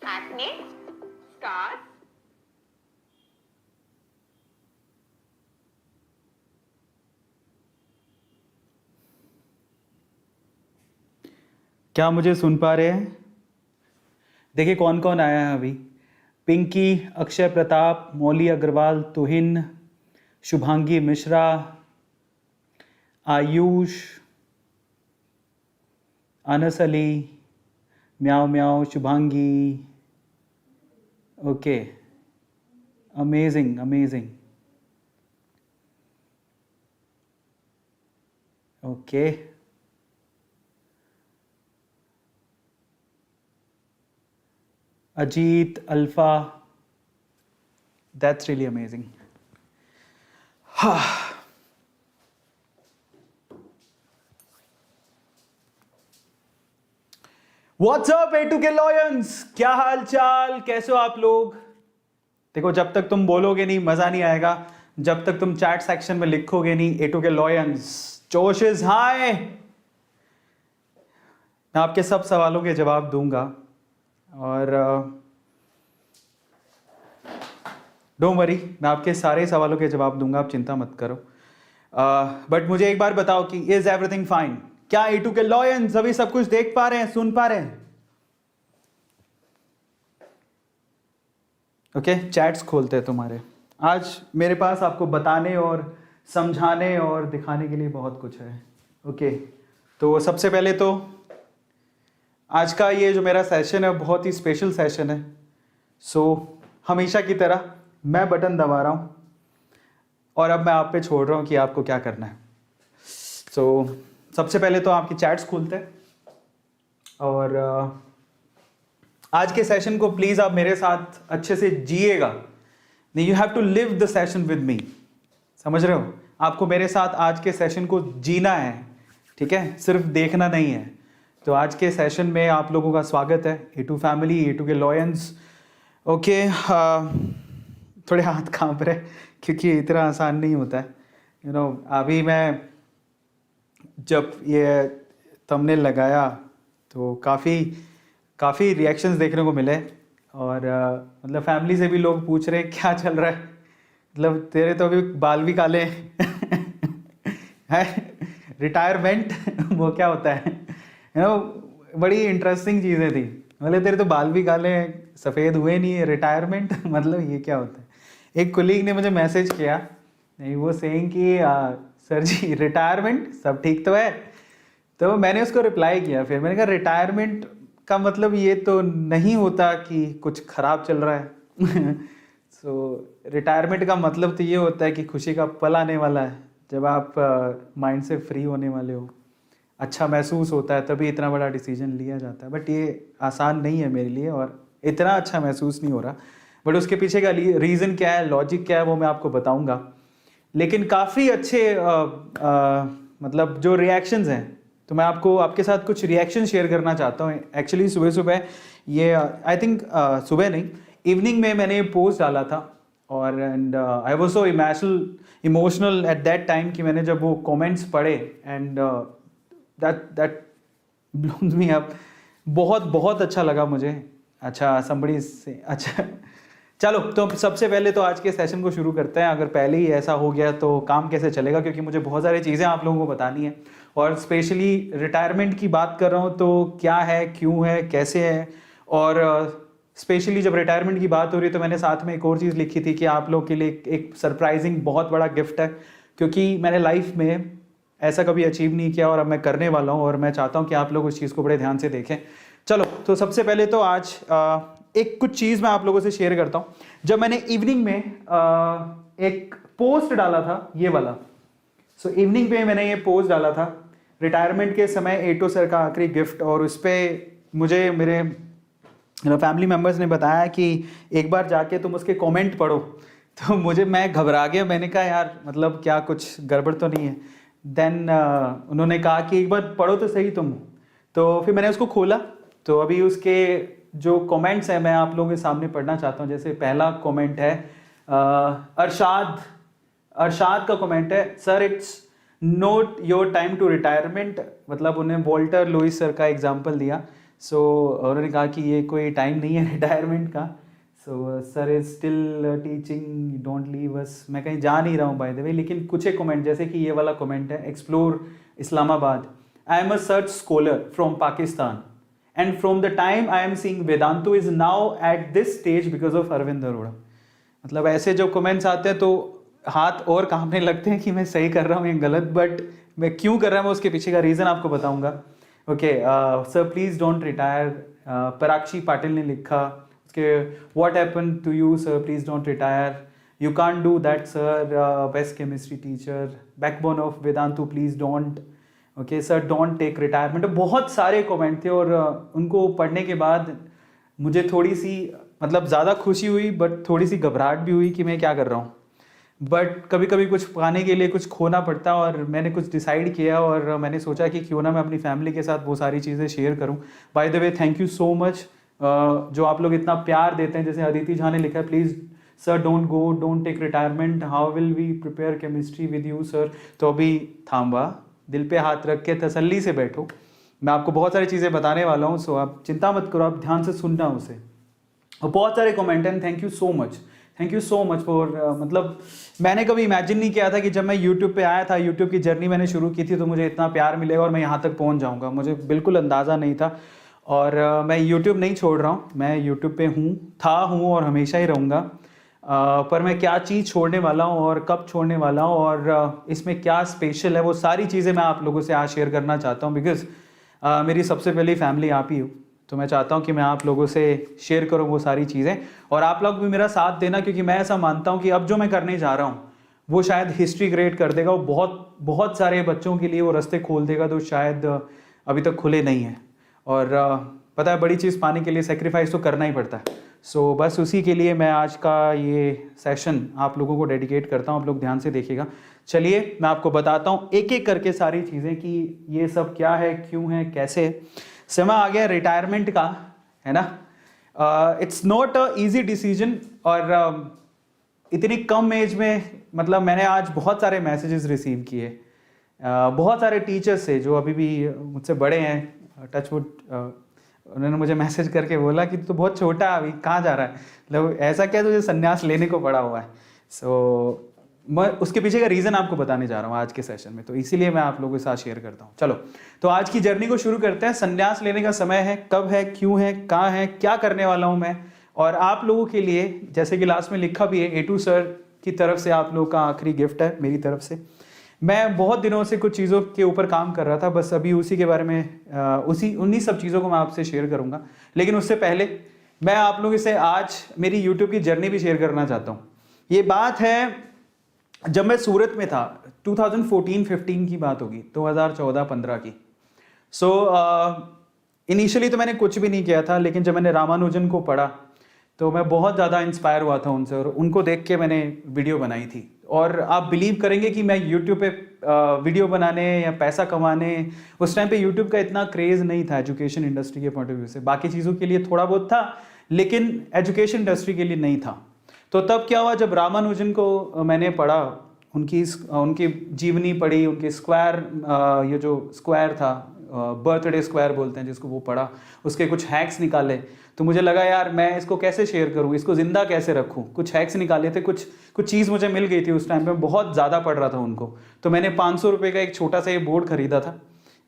acne, scars, क्या मुझे सुन पा रहे हैं? देखिए कौन कौन आया है अभी। Pinky, Akshay Pratap, Mauli Agarwal, Tuhin, Shubhangi Mishra, Ayush, Anas Ali, meow meow, Shubhangi. Okay, amazing amazing. Okay, Ajit, alpha, that's really amazing. What's up A2 के लॉयंस, क्या हाल चाल, कैसे हो आप लोग? देखो जब तक तुम बोलोगे नहीं मजा नहीं आएगा, जब तक तुम चैट सेक्शन में लिखोगे नहीं A2 के लॉयंस जोश इज हाई। मैं आपके सब सवालों के जवाब दूंगा और डोंट वरी, मैं आपके सारे सवालों के जवाब दूंगा, आप चिंता मत करो। बट मुझे एक बार बताओ कि इज एवरीथिंग फाइन? क्या A2 के लॉयंस अभी सब कुछ देख पा रहे हैं, सुन पा रहे हैं? ओके, चैट्स खोलते हैं तुम्हारे। आज मेरे पास आपको बताने और समझाने और दिखाने के लिए बहुत कुछ है। ओके, तो सबसे पहले तो आज का ये जो मेरा सेशन है बहुत ही स्पेशल सेशन है। सो हमेशा की तरह मैं बटन दबा रहा हूँ और अब मैं आप पे छोड़ रहा हूँ कि आपको क्या करना है। सो सबसे पहले तो आपकी चैट्स खोलते हैं और आज के सेशन को प्लीज़ आप मेरे साथ अच्छे से जिएगा। You have to live the session with me, समझ रहे हो? आपको मेरे साथ आज के सेशन को जीना है, ठीक है, सिर्फ देखना नहीं है। तो आज के सेशन में आप लोगों का स्वागत है, A2 फैमिली, A2 के लॉयंस। ओके, थोड़े हाथ कांप रहे क्योंकि इतना आसान नहीं होता है। यू नो, अभी मैं जब ये थंबनेल लगाया तो काफ़ी रिएक्शंस देखने को मिले और मतलब फैमिली से भी लोग पूछ रहे क्या चल रहा है, मतलब तेरे तो अभी बाल भी काले हैं रिटायरमेंट वो क्या होता है, यू नो, बड़ी इंटरेस्टिंग चीज़ें थी। मतलब तेरे तो बाल भी काले हैं, सफ़ेद हुए नहीं है, रिटायरमेंट मतलब ये क्या होता है? एक कोलीग ने मुझे मैसेज किया, नहीं वो सेइंग कि सर जी रिटायरमेंट सब ठीक तो है। तो मैंने उसको रिप्लाई किया, फिर मैंने कहा रिटायरमेंट का मतलब ये तो नहीं होता कि कुछ ख़राब चल रहा है सो रिटायरमेंट का मतलब तो ये होता है कि खुशी का पल आने वाला है, जब आप माइंड से फ्री होने वाले हो, अच्छा महसूस होता है, तभी इतना बड़ा डिसीजन लिया जाता है। बट ये आसान नहीं है मेरे लिए और इतना अच्छा महसूस नहीं हो रहा। बट उसके पीछे का रीज़न क्या है, लॉजिक क्या है, वो मैं आपको बताऊंगा। लेकिन काफ़ी अच्छे मतलब जो रिएक्शंस हैं, तो मैं आपको आपके साथ कुछ रिएक्शन शेयर करना चाहता हूँ। एक्चुअली सुबह सुबह ये आई थिंक सुबह नहीं, इवनिंग में मैंने पोस्ट डाला था और and I was so emotional at that time कि मैंने जब वो कमेंट्स पढ़े and that blooms me up. बहुत बहुत अच्छा लगा मुझे। अच्छा somebody से अच्छा चलो, तो सबसे पहले तो आज के सेशन को शुरू करते हैं। अगर पहले ही ऐसा हो गया तो काम कैसे चलेगा, क्योंकि मुझे बहुत सारी चीज़ें आप लोगों को बतानी है और स्पेशली रिटायरमेंट की बात कर रहा हूँ तो क्या है, क्यों है, कैसे है। और स्पेशली जब रिटायरमेंट की बात हो रही है तो मैंने साथ में एक और चीज़ लिखी थी कि आप लोग के लिए एक सरप्राइजिंग बहुत बड़ा गिफ्ट है, क्योंकि मैंने लाइफ में ऐसा कभी अचीव नहीं किया और अब मैं करने वाला हूँ और मैं चाहता हूँ कि आप लोग उस चीज़ को बड़े ध्यान से देखें। चलो, तो सबसे पहले तो आज एक कुछ चीज़ मैं आप लोगों से शेयर करता हूँ। जब मैंने इवनिंग में एक पोस्ट डाला था ये वाला, सो इवनिंग पे मैंने ये पोस्ट डाला था, रिटायरमेंट के समय A2 सर का आखिरी गिफ्ट, और उस पर मुझे मेरे फैमिली मेम्बर्स ने बताया कि एक बार जाके तुम उसके कमेंट पढ़ो। तो मैं घबरा गया, मैंने कहा यार मतलब क्या कुछ गड़बड़ तो नहीं है। देन उन्होंने कहा कि एक बार पढ़ो तो सही तुम। तो फिर मैंने उसको खोला, तो अभी उसके जो कमेंट्स हैं मैं आप लोगों के सामने पढ़ना चाहता हूँ। जैसे पहला कमेंट है अरशाद का कमेंट है, sir it's not your time to retirement. मतलब उन्हें वॉल्टर लुइस सर का एग्जाम्पल दिया। सो उन्होंने कहा कि ये कोई टाइम नहीं है रिटायरमेंट का, so sir is still teaching, don't leave us. मैं कहीं जा नहीं रहा हूँ बाय द वे, लेकिन कुछ एक कमेंट जैसे कि ये वाला कमेंट है, explore Islamabad, I am a search scholar from Pakistan and from the time I am seeing Vedantu is now at this stage because of Arvind Arora. मतलब ऐसे जो कमेंट्स आते हैं तो हाथ और कांपने लगते हैं कि मैं सही कर रहा हूँ या गलत, बट मैं क्यों कर रहा हूँ उसके पीछे का रीज़न आपको बताऊंगा। Okay sir please don't retire, Parakshi Patil ने लिखा उसके, what happen to you sir, please don't retire, you can't do that sir, best chemistry teacher, backbone of Vedantu, please don't, okay sir don't take retirement. बहुत सारे comment थे और उनको पढ़ने के बाद मुझे थोड़ी सी मतलब ज़्यादा खुशी हुई बट थोड़ी सी घबराहट भी हुई कि मैं क्या कर रहा हूँ। बट कभी कभी कुछ पाने के लिए कुछ खोना पड़ता है और मैंने कुछ डिसाइड किया और मैंने सोचा कि क्यों ना मैं अपनी फैमिली के साथ वो सारी चीज़ें शेयर करूँ। By the way thank you so much जो आप लोग इतना प्यार देते हैं। जैसे अदिति झा ने लिखा है, please sir don't go, don't take retirement, how will we prepare chemistry with you sir. तो अभी थांबा, दिल पे हाथ रख के तसल्ली से बैठो, मैं आपको बहुत सारी चीज़ें बताने वाला हूँ, सो आप चिंता मत करो, आप ध्यान से सुनना उसे। और बहुत सारे कमेंट हैं, thank you so much, thank you so much for, मतलब मैंने कभी इमेजिन नहीं किया था कि जब मैं यूट्यूब पे आया था, यूट्यूब की जर्नी मैंने शुरू की थी, तो मुझे इतना प्यार मिलेगा और मैं यहाँ तक पहुँच जाऊँगा, मुझे बिल्कुल अंदाज़ा नहीं था। और मैं यूट्यूब नहीं छोड़ रहा हूँ, मैं यूट्यूब पे हूँ और हमेशा ही रहूँगा। पर मैं क्या चीज़ छोड़ने वाला हूँ और कब छोड़ने वाला हूँ और इसमें क्या स्पेशल है, वो सारी चीज़ें मैं आप लोगों से आज शेयर करना चाहता हूँ। बिकॉज़ मेरी सबसे पहली फैमिली आप ही हो, तो मैं चाहता हूँ कि मैं आप लोगों से शेयर करूँ वो सारी चीज़ें और आप लोग भी मेरा साथ देना, क्योंकि मैं ऐसा मानता हूँ कि अब जो मैं करने जा रहा हूँ वो शायद हिस्ट्री क्रिएट कर देगा, वो बहुत बहुत सारे बच्चों के लिए वो रास्ते खोल देगा तो शायद अभी तक खुले नहीं हैं। और पता है, बड़ी चीज़ पाने के लिए सेक्रीफाइस तो करना ही पड़ता है। सो बस उसी के लिए मैं आज का ये सेशन आप लोगों को डेडिकेट करता हूँ, आप लोग ध्यान से देखिएगा। चलिए मैं आपको बताता हूँ एक एक करके सारी चीज़ें कि ये सब क्या है, क्यों है, कैसे। समय आ गया रिटायरमेंट का, है ना। It's not a easy decision और इतनी कम एज में, मतलब मैंने आज बहुत सारे मैसेजेस रिसीव किए बहुत सारे टीचर्स से जो अभी भी मुझसे बड़े हैं, टचवुड, उन्होंने मुझे मैसेज करके बोला कि तू बहुत छोटा है, अभी कहाँ जा रहा है, मतलब ऐसा क्या तुझे संन्यास लेने को पड़ा हुआ है। सो मैं उसके पीछे का रीज़न आपको बताने जा रहा हूँ आज के सेशन में, तो इसीलिए मैं आप लोगों के साथ शेयर करता हूँ। चलो तो आज की जर्नी को शुरू करते हैं। संन्यास लेने का समय है, कब है, क्यों है, कहाँ है, क्या करने वाला हूँ मैं, और आप लोगों के लिए जैसे कि लास्ट में लिखा भी है, A2 सर की तरफ से आप लोगों का आखिरी गिफ्ट है मेरी तरफ से। मैं बहुत दिनों से कुछ चीज़ों के ऊपर काम कर रहा था, बस अभी उसी के बारे में उन्हीं सब चीज़ों को मैं आपसे शेयर करूँगा। लेकिन उससे पहले मैं आप लोगों से आज मेरी यूट्यूब की जर्नी भी शेयर करना चाहता हूँ। ये बात है जब मैं सूरत में था, 2014-15 की बात होगी, 2014-15 की। सो इनिशियली तो मैंने कुछ भी नहीं किया था, लेकिन जब मैंने रामानुजन को पढ़ा तो मैं बहुत ज़्यादा इंस्पायर हुआ था उनसे और उनको देख के मैंने वीडियो बनाई थी। और आप बिलीव करेंगे कि मैं यूट्यूब पे वीडियो बनाने या पैसा कमाने, उस टाइम पे यूट्यूब का इतना क्रेज़ नहीं था एजुकेशन इंडस्ट्री के पॉइंट ऑफ व्यू से। बाकी चीज़ों के लिए थोड़ा बहुत था, लेकिन एजुकेशन इंडस्ट्री के लिए नहीं था। तो तब क्या हुआ, जब रामानुजन को मैंने पढ़ा, उनकी जीवनी पढ़ी, उनके स्क्वायर, ये जो स्क्वायर था, बर्थडे स्क्वायर बोलते हैं जिसको, वो पढ़ा, उसके कुछ हैक्स निकाले, तो मुझे लगा यार मैं इसको कैसे शेयर करूँ, इसको ज़िंदा कैसे रखूँ। कुछ हैक्स निकाले थे, कुछ चीज़ मुझे मिल गई थी उस टाइम पे, बहुत ज़्यादा पढ़ रहा था उनको। तो मैंने 500 रुपये का एक छोटा सा ये बोर्ड खरीदा था।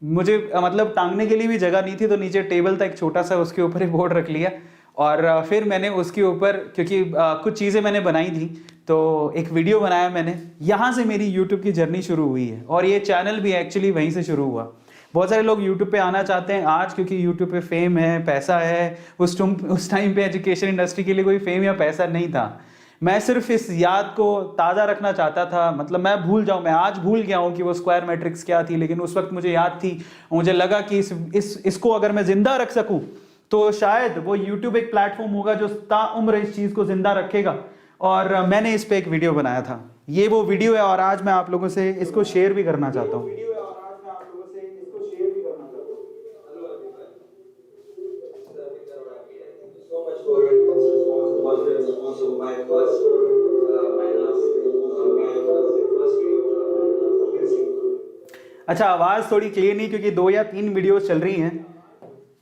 मुझे मतलब टांगने के लिए भी जगह नहीं थी, तो नीचे टेबल था एक छोटा सा, उसके ऊपर ही बोर्ड रख लिया। और फिर मैंने उसके ऊपर, क्योंकि कुछ चीज़ें मैंने बनाई थी, तो एक वीडियो बनाया मैंने। यहाँ से मेरी यूट्यूब की जर्नी शुरू हुई है और ये चैनल भी एक्चुअली वहीं से शुरू हुआ। बहुत सारे लोग यूट्यूब पे आना चाहते हैं आज, क्योंकि यूट्यूब पे फेम है, पैसा है। उस टाइम पे एजुकेशन इंडस्ट्री के लिए कोई फेम या पैसा नहीं था। मैं सिर्फ इस याद को ताज़ा रखना चाहता था, मतलब मैं भूल जाऊँ, मैं आज भूल गया हूँ कि वो स्क्वायर मैट्रिक्स क्या थी, लेकिन उस वक्त मुझे याद थी। मुझे लगा कि इसको अगर मैं ज़िंदा रख सकूँ तो शायद वो यूट्यूब एक प्लेटफॉर्म होगा जो ताउम्र इस चीज़ को ज़िंदा रखेगा। और मैंने इस पर एक वीडियो बनाया था, ये वो वीडियो है और आज मैं आप लोगों से इसको शेयर भी करना चाहता हूँ। अच्छा, आवाज़ थोड़ी क्लियर नहीं क्योंकि 2 या 3 वीडियोस चल रही हैं,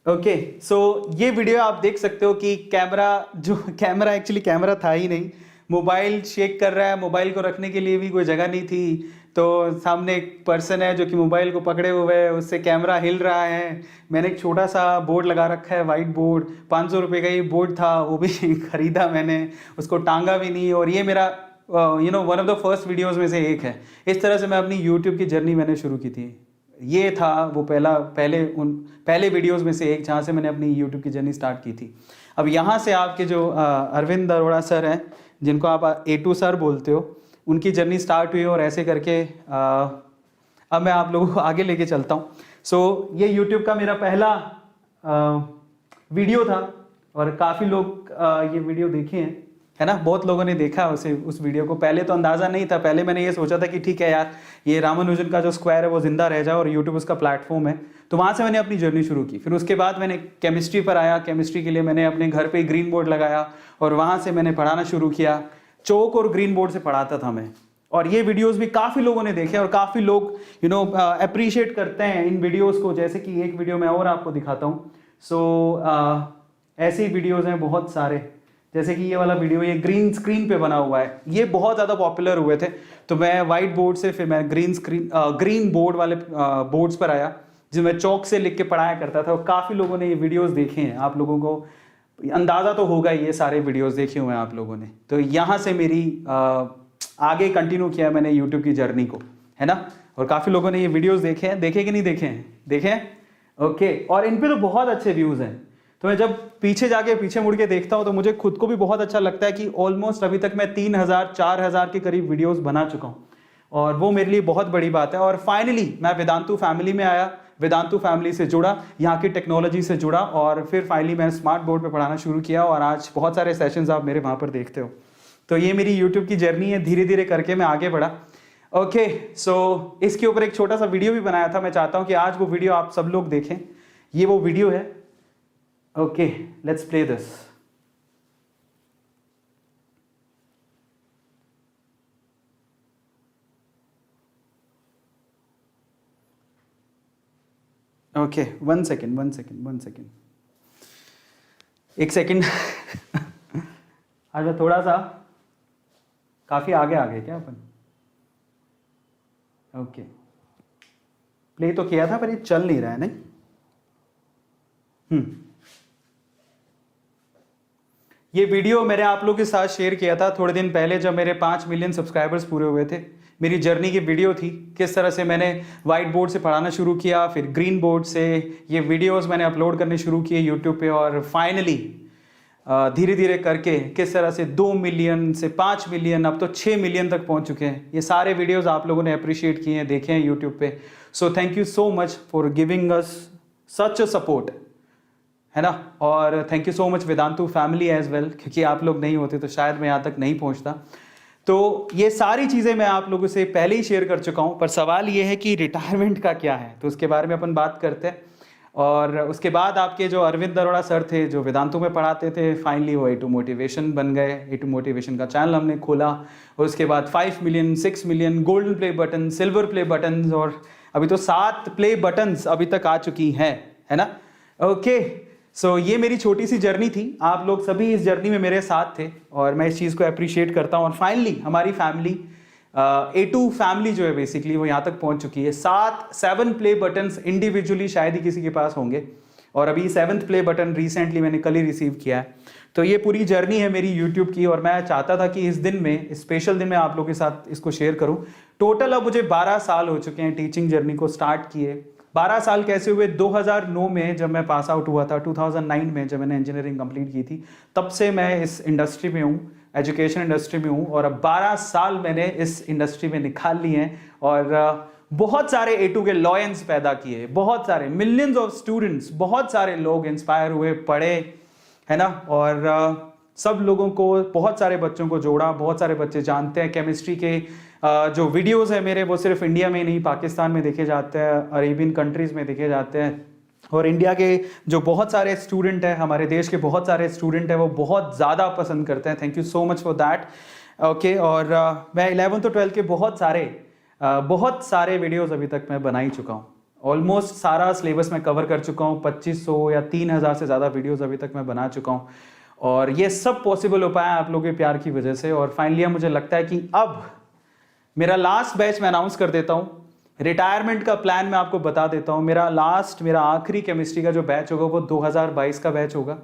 ओके सो ये वीडियो आप देख सकते हो कि कैमरा एक्चुअली कैमरा था ही नहीं, मोबाइल शेक कर रहा है, मोबाइल को रखने के लिए भी कोई जगह नहीं थी, तो सामने एक पर्सन है जो कि मोबाइल को पकड़े हुए है, उससे कैमरा हिल रहा है। मैंने एक छोटा सा बोर्ड लगा रखा है, वाइट बोर्ड, 500 रुपये का ये बोर्ड था, वो भी खरीदा मैंने, उसको टांगा भी नहीं। और ये मेरा one of the first videos में से एक है। इस तरह से मैं अपनी यूट्यूब की जर्नी मैंने शुरू की थी। ये था वो पहले वीडियोस में से एक जहाँ से मैंने अपनी यूट्यूब की जर्नी स्टार्ट की थी। अब यहाँ से आपके जो अरविंद अरोड़ा सर हैं, जिनको आप A2 सर बोलते हो, उनकी जर्नी स्टार्ट हुई और ऐसे करके अब मैं आप लोगों को आगे लेके चलता हूँ। सो ये यूट्यूब का मेरा पहला वीडियो था और काफ़ी लोग ये वीडियो देखे हैं, है ना, बहुत लोगों ने देखा उस वीडियो को। पहले तो अंदाज़ा नहीं था, पहले मैंने ये सोचा था कि ठीक है यार, ये रामानुजन का जो स्क्वायर है वो जिंदा रह जाए और यूट्यूब उसका प्लेटफॉर्म है। तो वहाँ से मैंने अपनी जर्नी शुरू की। फिर उसके बाद मैंने केमिस्ट्री पर आया, केमिस्ट्री के लिए मैंने अपने घर पे ग्रीन बोर्ड लगाया और वहाँ से मैंने पढ़ाना शुरू किया। चौक और ग्रीन बोर्ड से पढ़ाता था मैं, और ये वीडियोस भी काफ़ी लोगों ने देखे और काफ़ी लोग अप्रिशिएट करते हैं इन वीडियोस को। जैसे कि एक वीडियो मैं और आपको दिखाता हूँ। ऐसे ही वीडियोस हैं बहुत सारे, जैसे कि ये वाला वीडियो, ये ग्रीन स्क्रीन पे बना हुआ है, ये बहुत ज़्यादा पॉपुलर हुए थे। तो मैं वाइट बोर्ड से फिर मैं ग्रीन बोर्ड वाले बोर्ड्स पर आया, जिसमें चौक से लिख के पढ़ाया करता था। और काफ़ी लोगों ने ये वीडियोस देखे हैं, आप लोगों को अंदाज़ा तो होगा ये सारे वीडियोस देखे हुए हैं आप लोगों ने। तो यहाँ से मेरी आगे कंटिन्यू किया मैंने यूट्यूब की जर्नी को, है ना। और काफ़ी लोगों ने ये वीडियोस देखे कि नहीं देखे हैं? देखे हैं, ओके। और इन पे तो बहुत अच्छे व्यूज़ हैं। तो मैं जब पीछे मुड़ के देखता हूँ तो मुझे खुद को भी बहुत अच्छा लगता है कि ऑलमोस्ट अभी तक मैं 3000-4000 के करीब वीडियोस बना चुका हूँ, और वो मेरे लिए बहुत बड़ी बात है। और फाइनली मैं वेदांतु फैमिली में आया, वेदांतु फैमिली से जुड़ा, यहाँ की टेक्नोलॉजी से जुड़ा, और फिर फाइनली मैंने स्मार्ट बोर्ड पे पढ़ाना शुरू किया। और आज बहुत सारे सेशंस आप मेरे वहाँ पर देखते हो। तो ये मेरी यूट्यूब की जर्नी है, धीरे धीरे करके मैं आगे बढ़ा। ओके सो इसके ऊपर एक छोटा सा वीडियो भी बनाया था, मैं चाहता हूँ कि आज वो वीडियो आप सब लोग देखें। ये वो वीडियो है। Okay, let's play this. Okay, one second. एक सेकेंड। आज मैं थोड़ा सा काफी आगे आ गए क्या अपन? ओके, प्ले तो किया था पर ये चल नहीं रहा है, नहीं? ये वीडियो मैंने आप लोगों के साथ शेयर किया था थोड़े दिन पहले, जब मेरे 5 मिलियन सब्सक्राइबर्स पूरे हुए थे। मेरी जर्नी की वीडियो थी, किस तरह से मैंने वाइट बोर्ड से पढ़ाना शुरू किया, फिर ग्रीन बोर्ड से ये वीडियोस मैंने अपलोड करने शुरू किए यूट्यूब पे, और फाइनली धीरे धीरे करके किस तरह से 2 मिलियन से 5 मिलियन, अब तो 6 मिलियन तक पहुंच चुके हैं। ये सारे वीडियोस आप लोगों ने अप्रिशिएट किए हैं, देखे हैं यूट्यूब पे। So thank you so much for giving us such a support, है ना। और thank you so much Vedantu family as well, क्योंकि आप लोग नहीं होते तो शायद मैं यहाँ तक नहीं पहुँचता। तो ये सारी चीज़ें मैं आप लोगों से पहले ही शेयर कर चुका हूँ, पर सवाल ये है कि रिटायरमेंट का क्या है, तो उसके बारे में अपन बात करते हैं। और उसके बाद आपके जो अरविंद अरोड़ा सर थे, जो वेदांतु में पढ़ाते थे, फाइनली वो A2 मोटिवेशन बन गए। A2 मोटिवेशन का चैनल हमने खोला, और उसके बाद 5 million, 6 million, golden play button, silver play button, और अभी तो 7 प्ले बटन्स अभी तक आ चुकी हैं, है ना। ओके सो ये मेरी छोटी सी जर्नी थी। आप लोग सभी इस जर्नी में मेरे साथ थे और मैं इस चीज़ को अप्रिशिएट करता हूँ। और फाइनली हमारी फैमिली A2 फैमिली जो है बेसिकली वो यहाँ तक पहुँच चुकी है। 7 प्ले बटन्स इंडिविजुअली शायद ही किसी के पास होंगे, और अभी 7th प्ले बटन रिसेंटली मैंने कल ही रिसीव किया है। तो ये पूरी जर्नी है मेरी यूट्यूब की, और मैं चाहता था कि इस दिन में, इस स्पेशल दिन में आप लोगों के साथ इसको शेयर करूँ। टोटल अब मुझे 12 साल हो चुके हैं टीचिंग जर्नी को स्टार्ट किए। 12 साल कैसे हुए? 2009 में जब मैं पास आउट हुआ था, 2009 में जब मैंने इंजीनियरिंग कंप्लीट की थी, तब से मैं इस इंडस्ट्री में हूँ, एजुकेशन इंडस्ट्री में हूँ। और अब 12 साल मैंने इस इंडस्ट्री में निकाल लिए हैं, और बहुत सारे A2 के लॉयंस पैदा किए, बहुत सारे मिलियंस ऑफ स्टूडेंट्स, बहुत सारे लोग इंस्पायर हुए, पढ़े, है ना। और सब लोगों को, बहुत सारे बच्चों को जोड़ा। बहुत सारे बच्चे जानते हैं केमिस्ट्री के जो वीडियोस है मेरे, वो सिर्फ इंडिया में नहीं, पाकिस्तान में देखे जाते हैं, अरेबियन कंट्रीज़ में देखे जाते हैं। और इंडिया के जो बहुत सारे स्टूडेंट हैं, हमारे देश के बहुत सारे स्टूडेंट हैं, वो बहुत ज़्यादा पसंद करते हैं। Thank you so much for that. Okay, और मैं 11th और 12th के बहुत सारे वीडियोस अभी तक मैं बना ही चुका हूँ। ऑलमोस्ट सारा सिलेबस मैं कवर कर चुका हूँ, 2500 या 3000 से ज़्यादा वीडियोस अभी तक मैं बना चुका हूँ, और ये सब पॉसिबल हो पाया आप लोगों के प्यार की वजह से। और फाइनली मुझे लगता है कि अब मेरा लास्ट बैच मैं अनाउंस कर देता हूँ। रिटायरमेंट का प्लान मैं आपको बता देता हूँ। मेरा आखिरी केमिस्ट्री का जो बैच होगा वो 2022 का बैच होगा।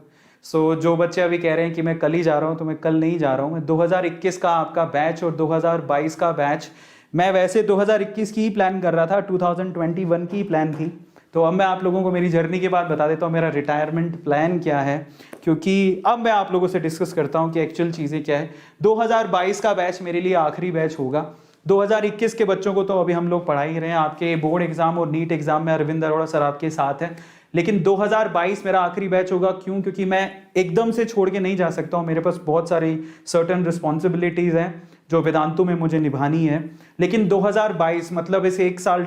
सो जो बच्चे अभी कह रहे हैं कि मैं कल ही जा रहा हूँ, तो मैं कल नहीं जा रहा हूँ। मैं 2021 का आपका बैच और 2022 का बैच, मैं वैसे 2021 की ही प्लान कर रहा था, 2021 की प्लान थी। तो अब मैं आप लोगों को मेरी जर्नी के बाद बता देता हूँ मेरा रिटायरमेंट प्लान क्या है, क्योंकि अब मैं आप लोगों से डिस्कस करता हूँ कि एक्चुअल चीज़ें क्या है। 2022 का बैच मेरे लिए आखिरी बैच होगा। 2021 के बच्चों को तो अभी हम लोग पढ़ा ही रहे हैं। आपके बोर्ड एग्जाम और नीट एग्जाम में अरविंद अरोड़ा सर आपके साथ हैं, लेकिन 2022 मेरा आखिरी बैच होगा। क्यों? क्योंकि मैं एकदम से छोड़ के नहीं जा सकता हूँ। मेरे पास बहुत सारी सर्टेन रिस्पॉन्सिबिलिटीज़ हैं जो वेदांतु में मुझे निभानी है। लेकिन 2022 मतलब इस एक साल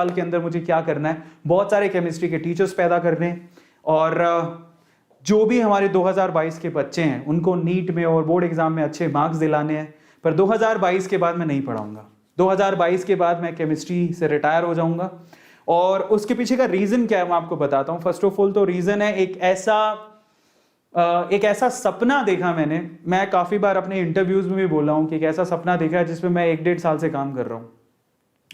के अंदर मुझे क्या करना है, बहुत सारे केमिस्ट्री के टीचर्स पैदा करने हैं, और जो भी हमारे 2022 के बच्चे हैं उनको नीट में और बोर्ड एग्जाम में अच्छे मार्क्स दिलाने हैं। पर 2022 के बाद मैं नहीं पढ़ाऊंगा। 2022 के बाद मैं केमिस्ट्री से रिटायर हो जाऊंगा। और उसके पीछे का रीज़न क्या है मैं आपको बताता हूँ। फर्स्ट ऑफ ऑल तो रीज़न है एक ऐसा सपना देखा मैंने। मैं काफ़ी बार अपने इंटरव्यूज़ में भी बोला हूँ कि एक ऐसा सपना देखा है जिसमें मैं 1-1.5 साल से काम कर रहा हूँ,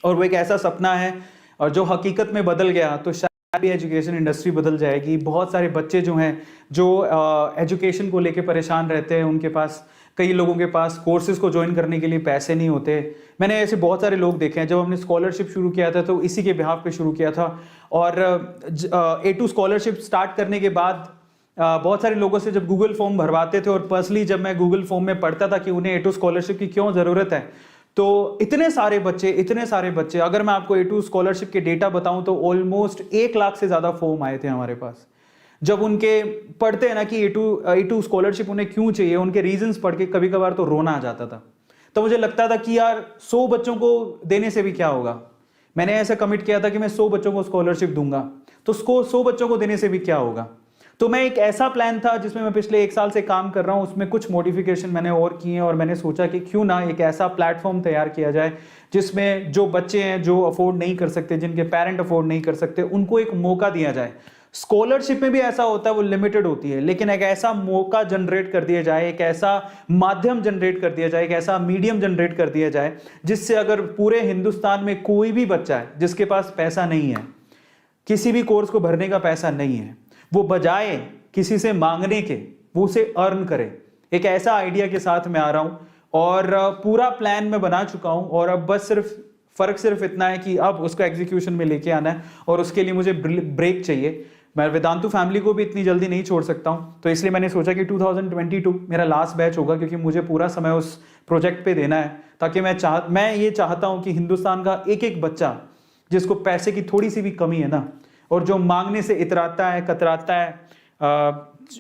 और वो एक ऐसा सपना है और जो हकीकत में बदल गया तो शायद भी एजुकेशन इंडस्ट्री बदल जाएगी। बहुत सारे बच्चे जो हैं जो एजुकेशन को लेके परेशान रहते हैं, उनके पास, कई लोगों के पास कोर्सेज को ज्वाइन करने के लिए पैसे नहीं होते। मैंने ऐसे बहुत सारे लोग देखे हैं। जब हमने स्कॉलरशिप शुरू किया था तो इसी के बिहाफ पे शुरू किया था, और A2 स्कॉलरशिप स्टार्ट करने के बाद बहुत सारे लोगों से जब गूगल फॉर्म भरवाते थे, और पर्सनली जब मैं गूगल फॉर्म में पढ़ता था कि उन्हें A2 स्कॉलरशिप की क्यों ज़रूरत है, तो इतने सारे बच्चे, अगर मैं आपको A2 स्कॉलरशिप के डेटा बताऊं तो ऑलमोस्ट 1 लाख से ज़्यादा फॉर्म आए थे हमारे पास। जब उनके पढ़ते हैं ना कि A2 स्कॉलरशिप उन्हें क्यों चाहिए, उनके रीजंस पढ़ के कभी कभार तो रोना आ जाता था। तो मुझे लगता था कि यार 100 बच्चों को देने से भी क्या होगा। मैंने ऐसा कमिट किया था कि मैं 100 बच्चों को स्कॉलरशिप दूंगा, तो उसको 100 बच्चों को देने से भी क्या होगा। तो मैं एक ऐसा प्लान था जिसमें मैं पिछले 1 साल से काम कर रहा हूं, उसमें कुछ मॉडिफिकेशन मैंने और किए हैं, और मैंने सोचा कि क्यों ना एक ऐसा प्लेटफॉर्म तैयार किया जाए जिसमें जो बच्चे हैं जो अफोर्ड नहीं कर सकते, जिनके पेरेंट अफोर्ड नहीं कर सकते, उनको एक मौका दिया जाए। स्कॉलरशिप में भी ऐसा होता है, वो लिमिटेड होती है, लेकिन एक ऐसा मौका जनरेट कर दिया जाए, एक ऐसा माध्यम जनरेट कर दिया जाए, एक ऐसा मीडियम जनरेट कर दिया जाए जिससे अगर पूरे हिंदुस्तान में कोई भी बच्चा है जिसके पास पैसा नहीं है, किसी भी कोर्स को भरने का पैसा नहीं है, वो बजाय किसी से मांगने के वो उसे अर्न करे। एक ऐसा आइडिया के साथ मैं आ रहा हूं, और पूरा प्लान मैं बना चुका हूं, और अब बस फर्क सिर्फ इतना है कि अब उसको एग्जीक्यूशन में लेके आना है, और उसके लिए मुझे ब्रेक चाहिए। मैं वेदांतु फैमिली को भी इतनी जल्दी नहीं छोड़ सकता हूं, तो इसलिए मैंने सोचा कि 2022 मेरा लास्ट बैच होगा, क्योंकि मुझे पूरा समय उस प्रोजेक्ट पे देना है, ताकि मैं ये चाहता हूं कि हिंदुस्तान का एक एक बच्चा जिसको पैसे की थोड़ी सी भी कमी है ना, और जो मांगने से इतराता है, कतराता है,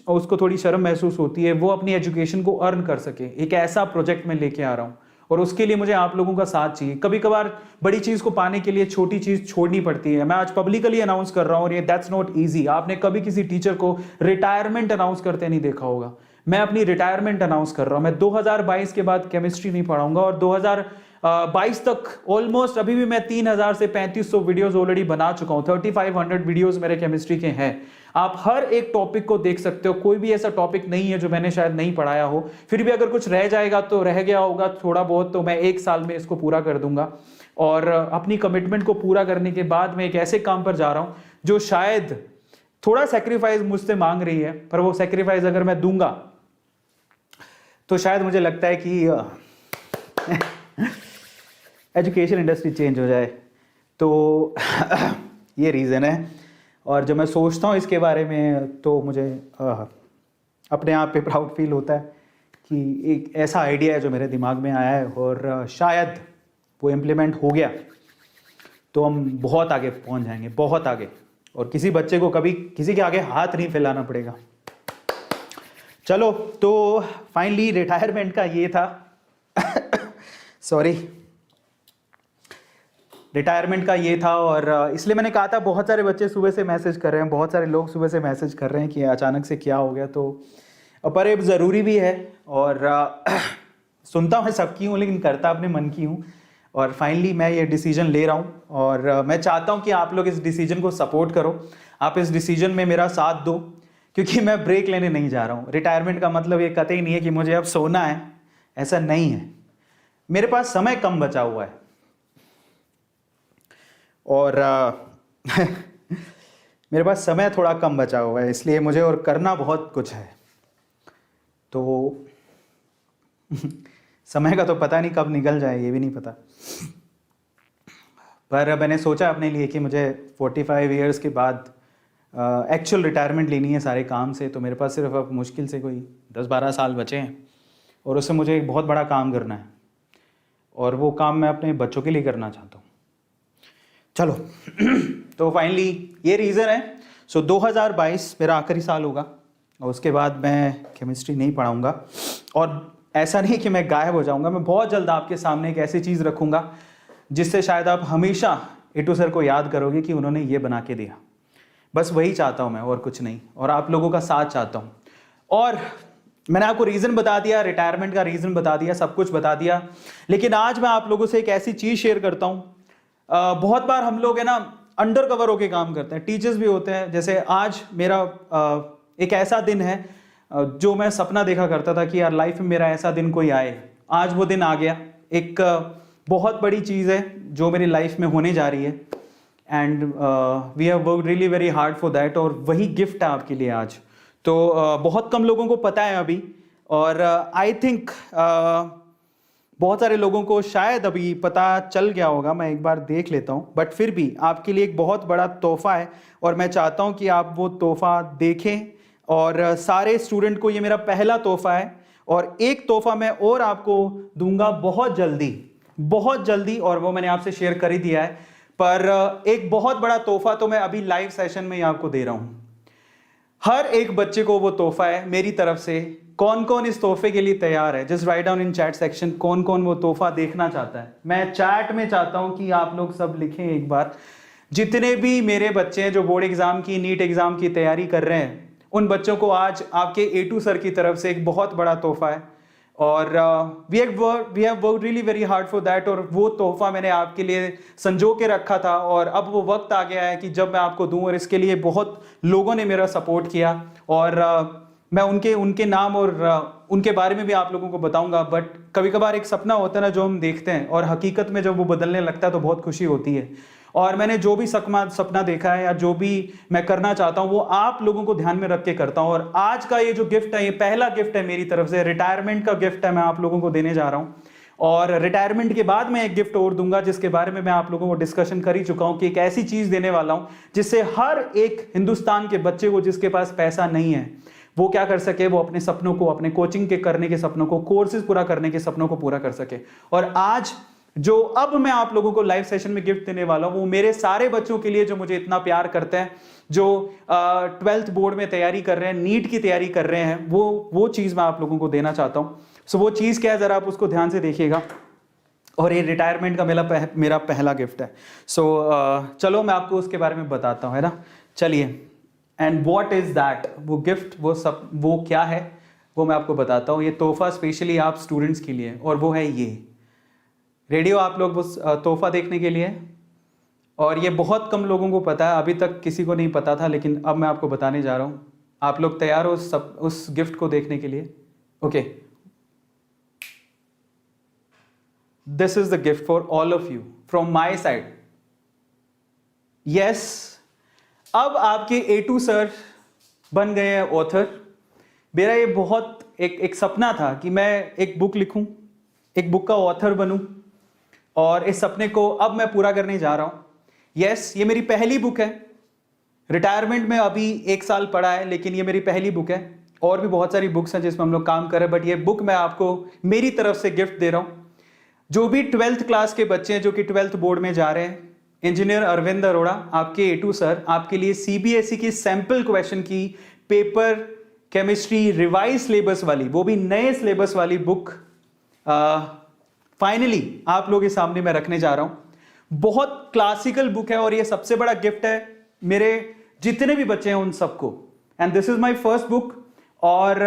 उसको थोड़ी शर्म महसूस होती है, वो अपनी एजुकेशन को अर्न कर सके। एक ऐसा प्रोजेक्ट मैं लेके आ रहा हूँ, और उसके लिए मुझे आप लोगों का साथ चाहिए। कभी कभार बड़ी चीज को पाने के लिए छोटी चीज छोड़नी पड़ती है। मैं आज पब्लिकली अनाउंस कर रहा हूँ, और ये दैट्स नॉट इजी। आपने कभी किसी टीचर को रिटायरमेंट अनाउंस करते नहीं देखा होगा। मैं अपनी रिटायरमेंट अनाउंस कर रहा हूँ। मैं 2022 के बाद केमिस्ट्री नहीं पढ़ाऊंगा, और 2022 तक ऑलमोस्ट अभी भी मैं 3000 से 3500 वीडियोस ऑलरेडी बना चुका हूँ। 3500 वीडियोस मेरे केमिस्ट्री के हैं। आप हर एक टॉपिक को देख सकते हो, कोई भी ऐसा टॉपिक नहीं है जो मैंने शायद नहीं पढ़ाया हो। फिर भी अगर कुछ रह जाएगा तो रह गया होगा थोड़ा बहुत, तो मैं 1 साल में इसको पूरा कर दूंगा। और अपनी कमिटमेंट को पूरा करने के बाद मैं एक ऐसे काम पर जा रहा हूं जो शायद थोड़ा सेक्रीफाइस मुझसे मांग रही है, पर वो सेक्रीफाइस अगर मैं दूंगा तो शायद मुझे लगता है कि एजुकेशन इंडस्ट्री चेंज हो जाए। तो ये रीज़न है। और जब मैं सोचता हूँ इसके बारे में तो मुझे अपने आप पे प्राउड फील होता है कि एक ऐसा आइडिया है जो मेरे दिमाग में आया है, और शायद वो इम्प्लीमेंट हो गया तो हम बहुत आगे पहुँच जाएंगे, बहुत आगे, और किसी बच्चे को कभी किसी के आगे हाथ नहीं फैलाना पड़ेगा। चलो, तो फाइनली रिटायरमेंट का ये था सॉरी, रिटायरमेंट का ये था। और इसलिए मैंने कहा था, बहुत सारे बच्चे सुबह से मैसेज कर रहे हैं, बहुत सारे लोग सुबह से मैसेज कर रहे हैं कि अचानक से क्या हो गया। तो पर ये ज़रूरी भी है, और सुनता मैं सबकी हूँ लेकिन करता अपने मन की हूँ। और फाइनली मैं ये डिसीजन ले रहा हूँ और मैं चाहता हूँ कि आप लोग इस डिसीजन को सपोर्ट करो, आप इस डिसीजन में मेरा साथ दो, क्योंकि मैं ब्रेक लेने नहीं जा रहा हूँ। रिटायरमेंट का मतलब ये कतई नहीं है कि मुझे अब सोना है, ऐसा नहीं है। मेरे पास समय कम बचा हुआ है और मेरे पास समय थोड़ा कम बचा हुआ है, इसलिए मुझे और करना बहुत कुछ है। तो समय का तो पता नहीं कब निकल जाए, ये भी नहीं पता। पर मैंने सोचा अपने लिए कि मुझे 45 इयर्स के बाद एक्चुअल रिटायरमेंट लेनी है सारे काम से। तो मेरे पास सिर्फ अब मुश्किल से कोई 10-12 साल बचे हैं और उससे मुझे एक बहुत बड़ा काम करना है और वो काम मैं अपने बच्चों के लिए करना चाहता हूँ। चलो तो फाइनली ये रीज़न है। सो 2022 मेरा आखिरी साल होगा और उसके बाद मैं केमिस्ट्री नहीं पढ़ाऊँगा। और ऐसा नहीं कि मैं गायब हो जाऊँगा, मैं बहुत जल्द आपके सामने एक ऐसी चीज़ रखूँगा जिससे शायद आप हमेशा एटू सर को याद करोगे कि उन्होंने ये बना के दिया। बस वही चाहता हूँ मैं, और कुछ नहीं। और आप लोगों का साथ चाहता हूँ। और मैंने आपको रीज़न बता दिया, रिटायरमेंट का रीज़न बता दिया, सब कुछ बता दिया। लेकिन आज मैं आप लोगों से एक ऐसी चीज़ शेयर करता हूँ। बहुत बार हम लोग है ना अंडर कवर होके काम करते हैं, टीचर्स भी होते हैं। जैसे आज मेरा एक ऐसा दिन है जो मैं सपना देखा करता था कि यार लाइफ में मेरा ऐसा दिन कोई आए। आज वो दिन आ गया। एक बहुत बड़ी चीज़ है जो मेरी लाइफ में होने जा रही है and we have worked really very hard for that, और वही गिफ्ट है आपके लिए आज। तो बहुत कम लोगों को पता है अभी, और आई थिंक बहुत सारे लोगों को शायद अभी पता चल गया होगा, मैं एक बार देख लेता हूँ। बट फिर भी आपके लिए एक बहुत बड़ा तोहफा है और मैं चाहता हूँ कि आप वो तोहफा देखें। और सारे स्टूडेंट को ये मेरा पहला तोहफा है, और एक तोहफा मैं और आपको दूंगा बहुत जल्दी, और वो मैंने आपसे शेयर कर ही दिया है। पर एक बहुत बड़ा तोहफा तो मैं अभी लाइव सेशन में ही आपको दे रहा हूँ। हर एक बच्चे को वो तोहफा है मेरी तरफ से। कौन कौन इस तोहफे के लिए तैयार है? Just write down in chat section कौन कौन वो तोहफा देखना चाहता है। मैं चैट में चाहता हूं कि आप लोग सब लिखें एक बार। जितने भी मेरे बच्चे हैं जो बोर्ड एग्जाम की, नीट एग्जाम की तैयारी कर रहे हैं, उन बच्चों को आज आपके एटू सर की तरफ से एक बहुत बड़ा तोहफा है। और we have worked really very hard for that. और वो तोहफा मैंने आपके लिए संजो के रखा था, और अब वो वक्त आ गया है कि जब मैं आपको दूं। और इसके लिए बहुत लोगों ने मेरा सपोर्ट किया, और मैं उनके नाम और उनके बारे में भी आप लोगों को बताऊंगा। बट कभी कभार एक सपना होता है ना जो हम देखते हैं, और हकीकत में जब वो बदलने लगता है तो बहुत खुशी होती है। और मैंने जो भी सपना देखा है या जो भी मैं करना चाहता हूं वो आप लोगों को ध्यान में रख के करता हूं। और आज का ये जो गिफ्ट है, ये पहला गिफ्ट है मेरी तरफ से, रिटायरमेंट का गिफ्ट है, मैं आप लोगों को देने जा रहा हूं। और रिटायरमेंट के बाद मैं एक गिफ्ट और दूंगा जिसके बारे में मैं आप लोगों को डिस्कशन कर ही चुका हूं कि एक ऐसी चीज देने वाला हूं जिससे हर एक हिंदुस्तान के बच्चे को जिसके पास पैसा नहीं है वो क्या कर सके, वो अपने सपनों को, अपने कोचिंग के करने के सपनों को, कोर्सेज पूरा करने के सपनों को पूरा कर सके। और आज जो अब मैं आप लोगों को लाइव सेशन में गिफ्ट देने वाला हूं वो मेरे सारे बच्चों के लिए जो मुझे इतना प्यार करते हैं, जो 12th बोर्ड में तैयारी कर रहे हैं, नीट की तैयारी कर रहे हैं, वो चीज मैं आप लोगों को देना चाहता हूं। सो वो चीज क्या है जरा आप उसको ध्यान से देखिएगा। और ये रिटायरमेंट का मेरा पहला गिफ्ट है। सो चलो मैं आपको उसके बारे में बताता हूं, है ना। चलिए, एंड व्हाट इज दैट, वो गिफ्ट, वो क्या है वो मैं आपको बताता हूँ। ये तोहफा स्पेशली आप स्टूडेंट्स के लिए, और वो है ये रेडियो। आप लोग उस तोहफा देखने के लिए, और ये बहुत कम लोगों को पता है, अभी तक किसी को नहीं पता था, लेकिन अब मैं आपको बताने जा रहा हूँ। आप लोग तैयार हो उस गिफ्ट को देखने के लिए? Okay, this is the gift for all of you from my side. Yes, अब आपके एटू सर बन गए हैं ऑथर। मेरा ये बहुत एक सपना था कि मैं एक बुक लिखूं, एक बुक का ऑथर बनूं, और इस सपने को अब मैं पूरा करने जा रहा हूं। यस, ये मेरी पहली बुक है। रिटायरमेंट में अभी 1 साल पड़ा है, लेकिन ये मेरी पहली बुक है। और भी बहुत सारी बुक्स हैं जिसमें हम लोग काम कर रहे हैं, बट ये बुक मैं आपको मेरी तरफ से गिफ्ट दे रहा हूं। जो भी 12th क्लास के बच्चे हैं जो कि 12th बोर्ड में जा रहे हैं, इंजीनियर अरविंद अरोड़ा, आपके एटू सर, आपके लिए सीबीएसई की सैंपल क्वेश्चन की पेपर केमिस्ट्री रिवाइज सिलेबस वाली, वो भी नए सिलेबस वाली बुक फाइनली आप लोगों के सामने मैं रखने जा रहा हूं। बहुत क्लासिकल बुक है, और ये सबसे बड़ा गिफ्ट है मेरे जितने भी बच्चे हैं उन सबको। And this is my first book. और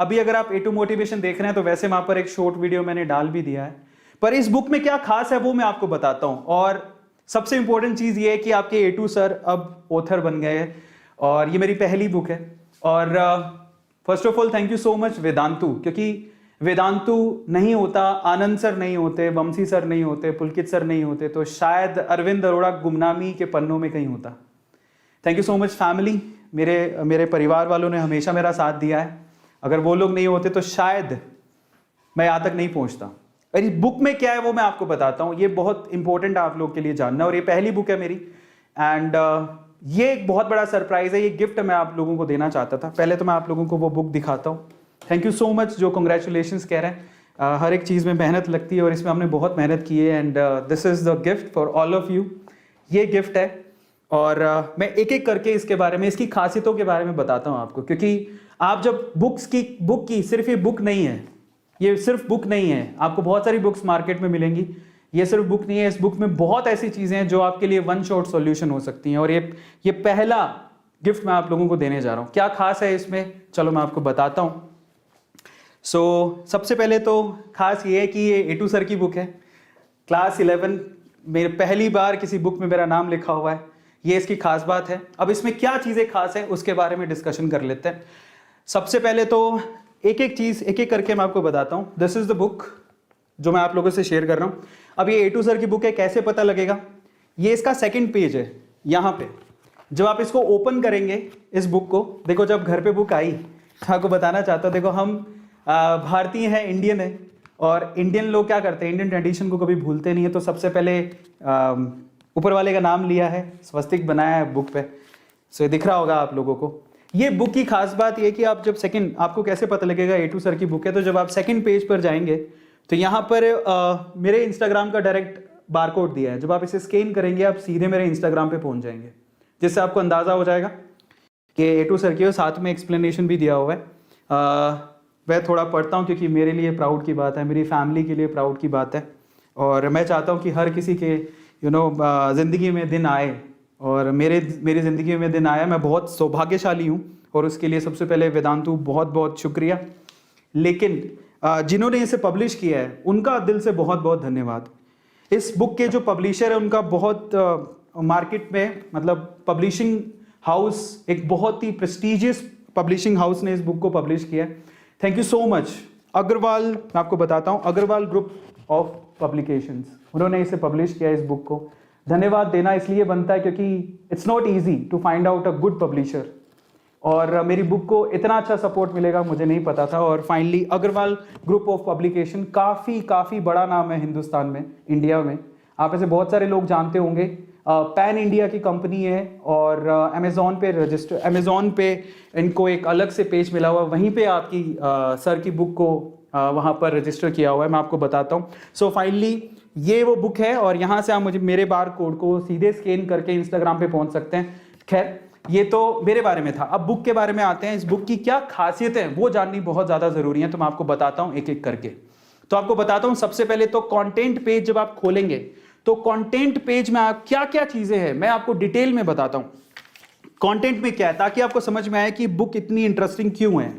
अभी अगर आप एटू मोटिवेशन देख रहे हैं तो वैसे वहां पर एक शॉर्ट वीडियो मैंने डाल भी दिया है, पर इस बुक में क्या खास है वो मैं आपको बताता हूं। और सबसे इंपॉर्टेंट चीज ये है कि आपके A2 सर अब ऑथर बन गए हैं और ये मेरी पहली बुक है। और first of all thank you so much Vedantu, क्योंकि वेदांतु नहीं होता, आनंद सर नहीं होते, वंशी सर नहीं होते, पुलकित सर नहीं होते, तो शायद अरविंद अरोड़ा गुमनामी के पन्नों में कहीं होता। Thank you so much family, मेरे परिवार वालों ने हमेशा मेरा साथ दिया है। अगर वो लोग नहीं होते तो शायद मैं यहाँ तक नहीं पहुँचता। और इस बुक में क्या है वो मैं आपको बताता हूँ, ये बहुत इंपॉर्टेंट है आप लोग के लिए जानना। और ये पहली बुक है मेरी एंड ये एक बहुत बड़ा सरप्राइज है, ये गिफ्ट मैं आप लोगों को देना चाहता था। पहले तो मैं आप लोगों को वो बुक दिखाता हूँ। थैंक यू सो मच जो कॉन्ग्रेचुलेशंस कह रहे हैं। हर एक चीज़ में मेहनत लगती है और इसमें हमने बहुत मेहनत की है and this is the gift for all of you. ये गिफ्ट है और मैं एक एक करके इसके बारे में, इसकी खासियतों के बारे में बताता हूँ आपको, क्योंकि आप जब बुक की सिर्फ ये बुक नहीं है, ये सिर्फ बुक नहीं है, आपको बहुत सारी बुक्स मार्केट में मिलेंगी, ये सिर्फ बुक नहीं है। इस बुक में बहुत ऐसी चीज़ें हैं जो आपके लिए वन शॉट सॉल्यूशन हो सकती हैं और ये पहला गिफ्ट मैं आप लोगों को देने जा रहा हूँ। क्या खास है इसमें, चलो मैं आपको बताता हूँ। सबसे पहले तो खास ये है कि ये A2 सर की बुक है, क्लास 11, मेरे पहली बार किसी बुक में मेरा नाम लिखा हुआ है, ये इसकी खास बात है। अब इसमें क्या चीज़ें खास है उसके बारे में डिस्कशन कर लेते हैं। सबसे पहले तो एक एक चीज़ एक एक करके मैं आपको बताता हूँ। दिस इज़ द बुक जो मैं आप लोगों से शेयर कर रहा हूँ। अब ये A2 सर की बुक है, कैसे पता लगेगा, ये इसका सेकंड पेज है। यहाँ पे जब आप इसको ओपन करेंगे इस बुक को, देखो जब घर पे बुक आई तो आपको बताना चाहता हूँ, देखो हम भारतीय हैं, इंडियन है, और इंडियन लोग क्या करते हैं, इंडियन ट्रेडिशन को कभी भूलते नहीं है। तो सबसे पहले ऊपर वाले का नाम लिया है, स्वस्तिक बनाया है बुक पे, सो ये दिख रहा होगा आप लोगों को। ये बुक की खास बात ये कि आप जब सेकंड, आपको कैसे पता लगेगा A2 सर की बुक है, तो जब आप सेकंड पेज पर जाएंगे तो यहाँ पर मेरे इंस्टाग्राम का डायरेक्ट बारकोड दिया है। जब आप इसे स्कैन करेंगे आप सीधे मेरे इंस्टाग्राम पे पहुँच जाएंगे, जिससे आपको अंदाज़ा हो जाएगा कि A2 सर की, और साथ में एक्सप्लेनेशन भी दिया हुआ है। वह थोड़ा पढ़ता हूँ क्योंकि मेरे लिए प्राउड की बात है, मेरी फैमिली के लिए प्राउड की बात है, और मैं चाहता हूँ कि हर किसी के ज़िंदगी में दिन आए, और मेरी ज़िंदगी में दिन आया, मैं बहुत सौभाग्यशाली हूँ और उसके लिए सबसे पहले वेदांतु बहुत बहुत शुक्रिया। लेकिन जिन्होंने इसे पब्लिश किया है उनका दिल से बहुत बहुत धन्यवाद। इस बुक के जो पब्लिशर है उनका बहुत मार्केट में, मतलब पब्लिशिंग हाउस, एक बहुत ही प्रेस्टिजियस पब्लिशिंग हाउस ने इस बुक को पब्लिश किया है। Thank you so much Agarwal, मैं आपको बताता हूँ, अग्रवाल ग्रुप ऑफ पब्लिकेशंस, उन्होंने इसे पब्लिश किया इस बुक को। धन्यवाद देना इसलिए बनता है क्योंकि it's not easy to find out a good publisher, और मेरी बुक को इतना अच्छा सपोर्ट मिलेगा मुझे नहीं पता था। और finally Agarwal group of publication काफ़ी बड़ा नाम है हिंदुस्तान में, इंडिया में, आप ऐसे बहुत सारे लोग जानते होंगे। पैन इंडिया की कंपनी है और अमेज़ॉन पे रजिस्टर, अमेज़ॉन पे इनको एक अलग से पेज मिला हुआ है, वहीं पे आपकी सर की बुक को वहाँ पर रजिस्टर किया हुआ है, मैं आपको बताता हूँ। सो फाइनली ये वो बुक है और यहाँ से आप मुझे मेरे बार कोड को सीधे स्कैन करके इंस्टाग्राम पे पहुँच सकते हैं। खैर ये तो मेरे बारे में था, अब बुक के बारे में आते हैं। इस बुक की क्या खासियतें हैं वो जाननी बहुत ज़्यादा ज़रूरी है, तो मैं आपको बताता हूँ एक एक करके। तो आपको बताता हूँ, सबसे पहले तो कंटेंट पेज जब आप खोलेंगे तो कंटेंट पेज में आप क्या क्या चीज़ें हैं मैं आपको डिटेल में बताता हूँ कंटेंट में क्या है, ताकि आपको समझ में आए कि बुक इतनी इंटरेस्टिंग क्यों है।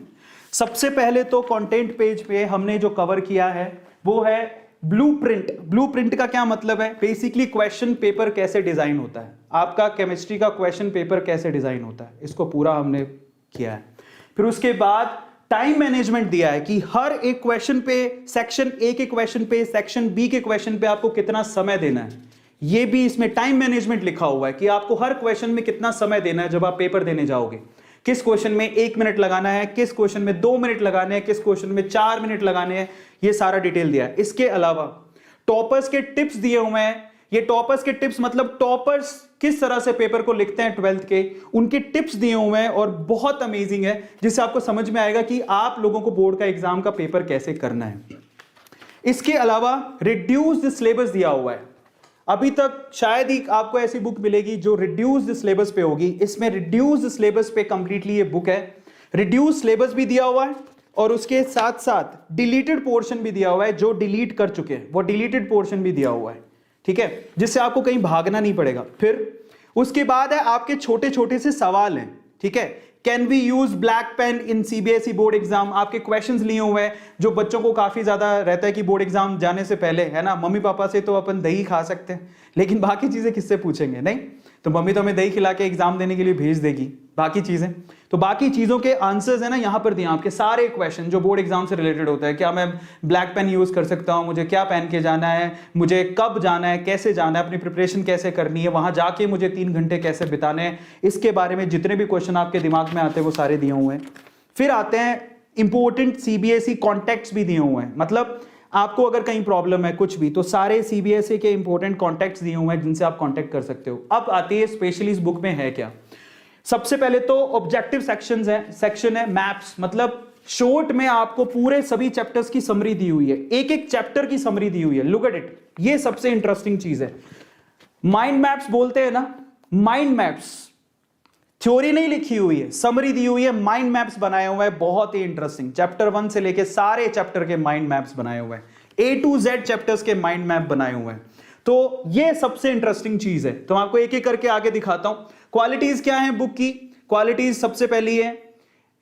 सबसे पहले तो कंटेंट पेज पे हमने जो कवर किया है वो है ब्लूप्रिंट। ब्लूप्रिंट का क्या मतलब है, बेसिकली क्वेश्चन पेपर कैसे डिजाइन होता है, आपका केमिस्ट्री का क्वेश्चन पेपर कैसे डिजाइन होता है, इसको पूरा हमने किया है। फिर उसके बाद टाइम मैनेजमेंट दिया है कि हर एक क्वेश्चन पे, सेक्शन ए के क्वेश्चन पे, सेक्शन बी के क्वेश्चन पे आपको कितना समय देना है, ये भी इसमें टाइम मैनेजमेंट लिखा हुआ है कि आपको हर क्वेश्चन में कितना समय देना है जब आप पेपर देने जाओगे। किस क्वेश्चन में 1 मिनट लगाना है, किस क्वेश्चन में 2 मिनट लगाने हैं, किस क्वेश्चन में 4 मिनट लगाने हैं, ये सारा डिटेल दिया है। इसके अलावा टॉपर्स के टिप्स दिए हुए हैं। ये टॉपर्स के टिप्स मतलब टॉपर्स किस तरह से पेपर को लिखते हैं 12th के, उनके टिप्स दिए हुए हैं और बहुत अमेजिंग है, जिससे आपको समझ में आएगा कि आप लोगों को बोर्ड का एग्जाम का पेपर कैसे करना है। इसके अलावा रिड्यूस्ड सिलेबस दिया हुआ है। अभी तक शायद ही आपको ऐसी बुक मिलेगी जो रिड्यूस्ड सिलेबस पे होगी, इसमें रिड्यूस्ड सिलेबस पे कंप्लीटली ये बुक है। रिड्यूस्ड सिलेबस भी दिया हुआ है और उसके साथ साथ डिलीटेड पोर्शन भी दिया हुआ है, जो डिलीट कर चुके हैं वो डिलीटेड पोर्शन भी दिया हुआ है, ठीक है, जिससे आपको कहीं भागना नहीं पड़ेगा। फिर उसके बाद है आपके छोटे छोटे से सवाल हैं, ठीक है, can we use black pen in CBSE board exam, आपके क्वेश्चंस लिए हुए हैं जो बच्चों को काफी ज्यादा रहता है कि बोर्ड एग्जाम जाने से पहले, है ना, मम्मी पापा से तो अपन दही खा सकते हैं, लेकिन बाकी चीजें किससे पूछेंगे? नहीं, तो मम्मी तो हमें दही खिला के एग्जाम देने के लिए भेज देगी, बाकी चीजें तो बाकी चीजों के आंसर्स है ना यहां पर दिए, आपके सारे क्वेश्चन जो बोर्ड एग्जाम से रिलेटेड होता है। क्या मैं ब्लैक पेन यूज कर सकता हूं, मुझे क्या पहन के जाना है, मुझे कब जाना है, कैसे जाना है, अपनी प्रिपरेशन कैसे करनी है, वहां जाके मुझे 3 घंटे कैसे बिताने हैं, इसके बारे में जितने भी क्वेश्चन आपके दिमाग में आते हैं वो सारे दिए हुए हैं। फिर आते हैं इंपॉर्टेंट सीबीएसई कॉन्टेक्ट्स भी दिए हुए हैं, मतलब आपको अगर कहीं प्रॉब्लम है कुछ भी तो सारे सीबीएसई के इंपॉर्टेंट कॉन्टेक्ट्स दिए हुए हैं जिनसे आप कांटेक्ट कर सकते हो। अब आती है स्पेशली इस बुक में है क्या। सबसे पहले तो ऑब्जेक्टिव सेक्शन है मैप्स, मतलब शॉर्ट में आपको पूरे सभी चैप्टर्स की समरी दी हुई है, एक एक चैप्टर की समरी दी हुई है, लुक एट इट, ये सबसे इंटरेस्टिंग चीज है। माइंड मैप्स बोलते हैं ना, माइंड मैप्स थ्योरी नहीं लिखी हुई है, समरी दी हुई है, माइंड मैप्स बनाए हुए हैं, बहुत ही इंटरेस्टिंग। चैप्टर 1 से लेके सारे चैप्टर के माइंड मैप्स बनाए हुए हैं, A to Z चैप्टर्स के माइंड मैप बनाए हुए हैं, तो ये सबसे इंटरेस्टिंग चीज है। तो मैं आपको एक एक करके आगे दिखाता हूं। क्वालिटीज क्या है बुक की? क्वालिटीज सबसे पहली है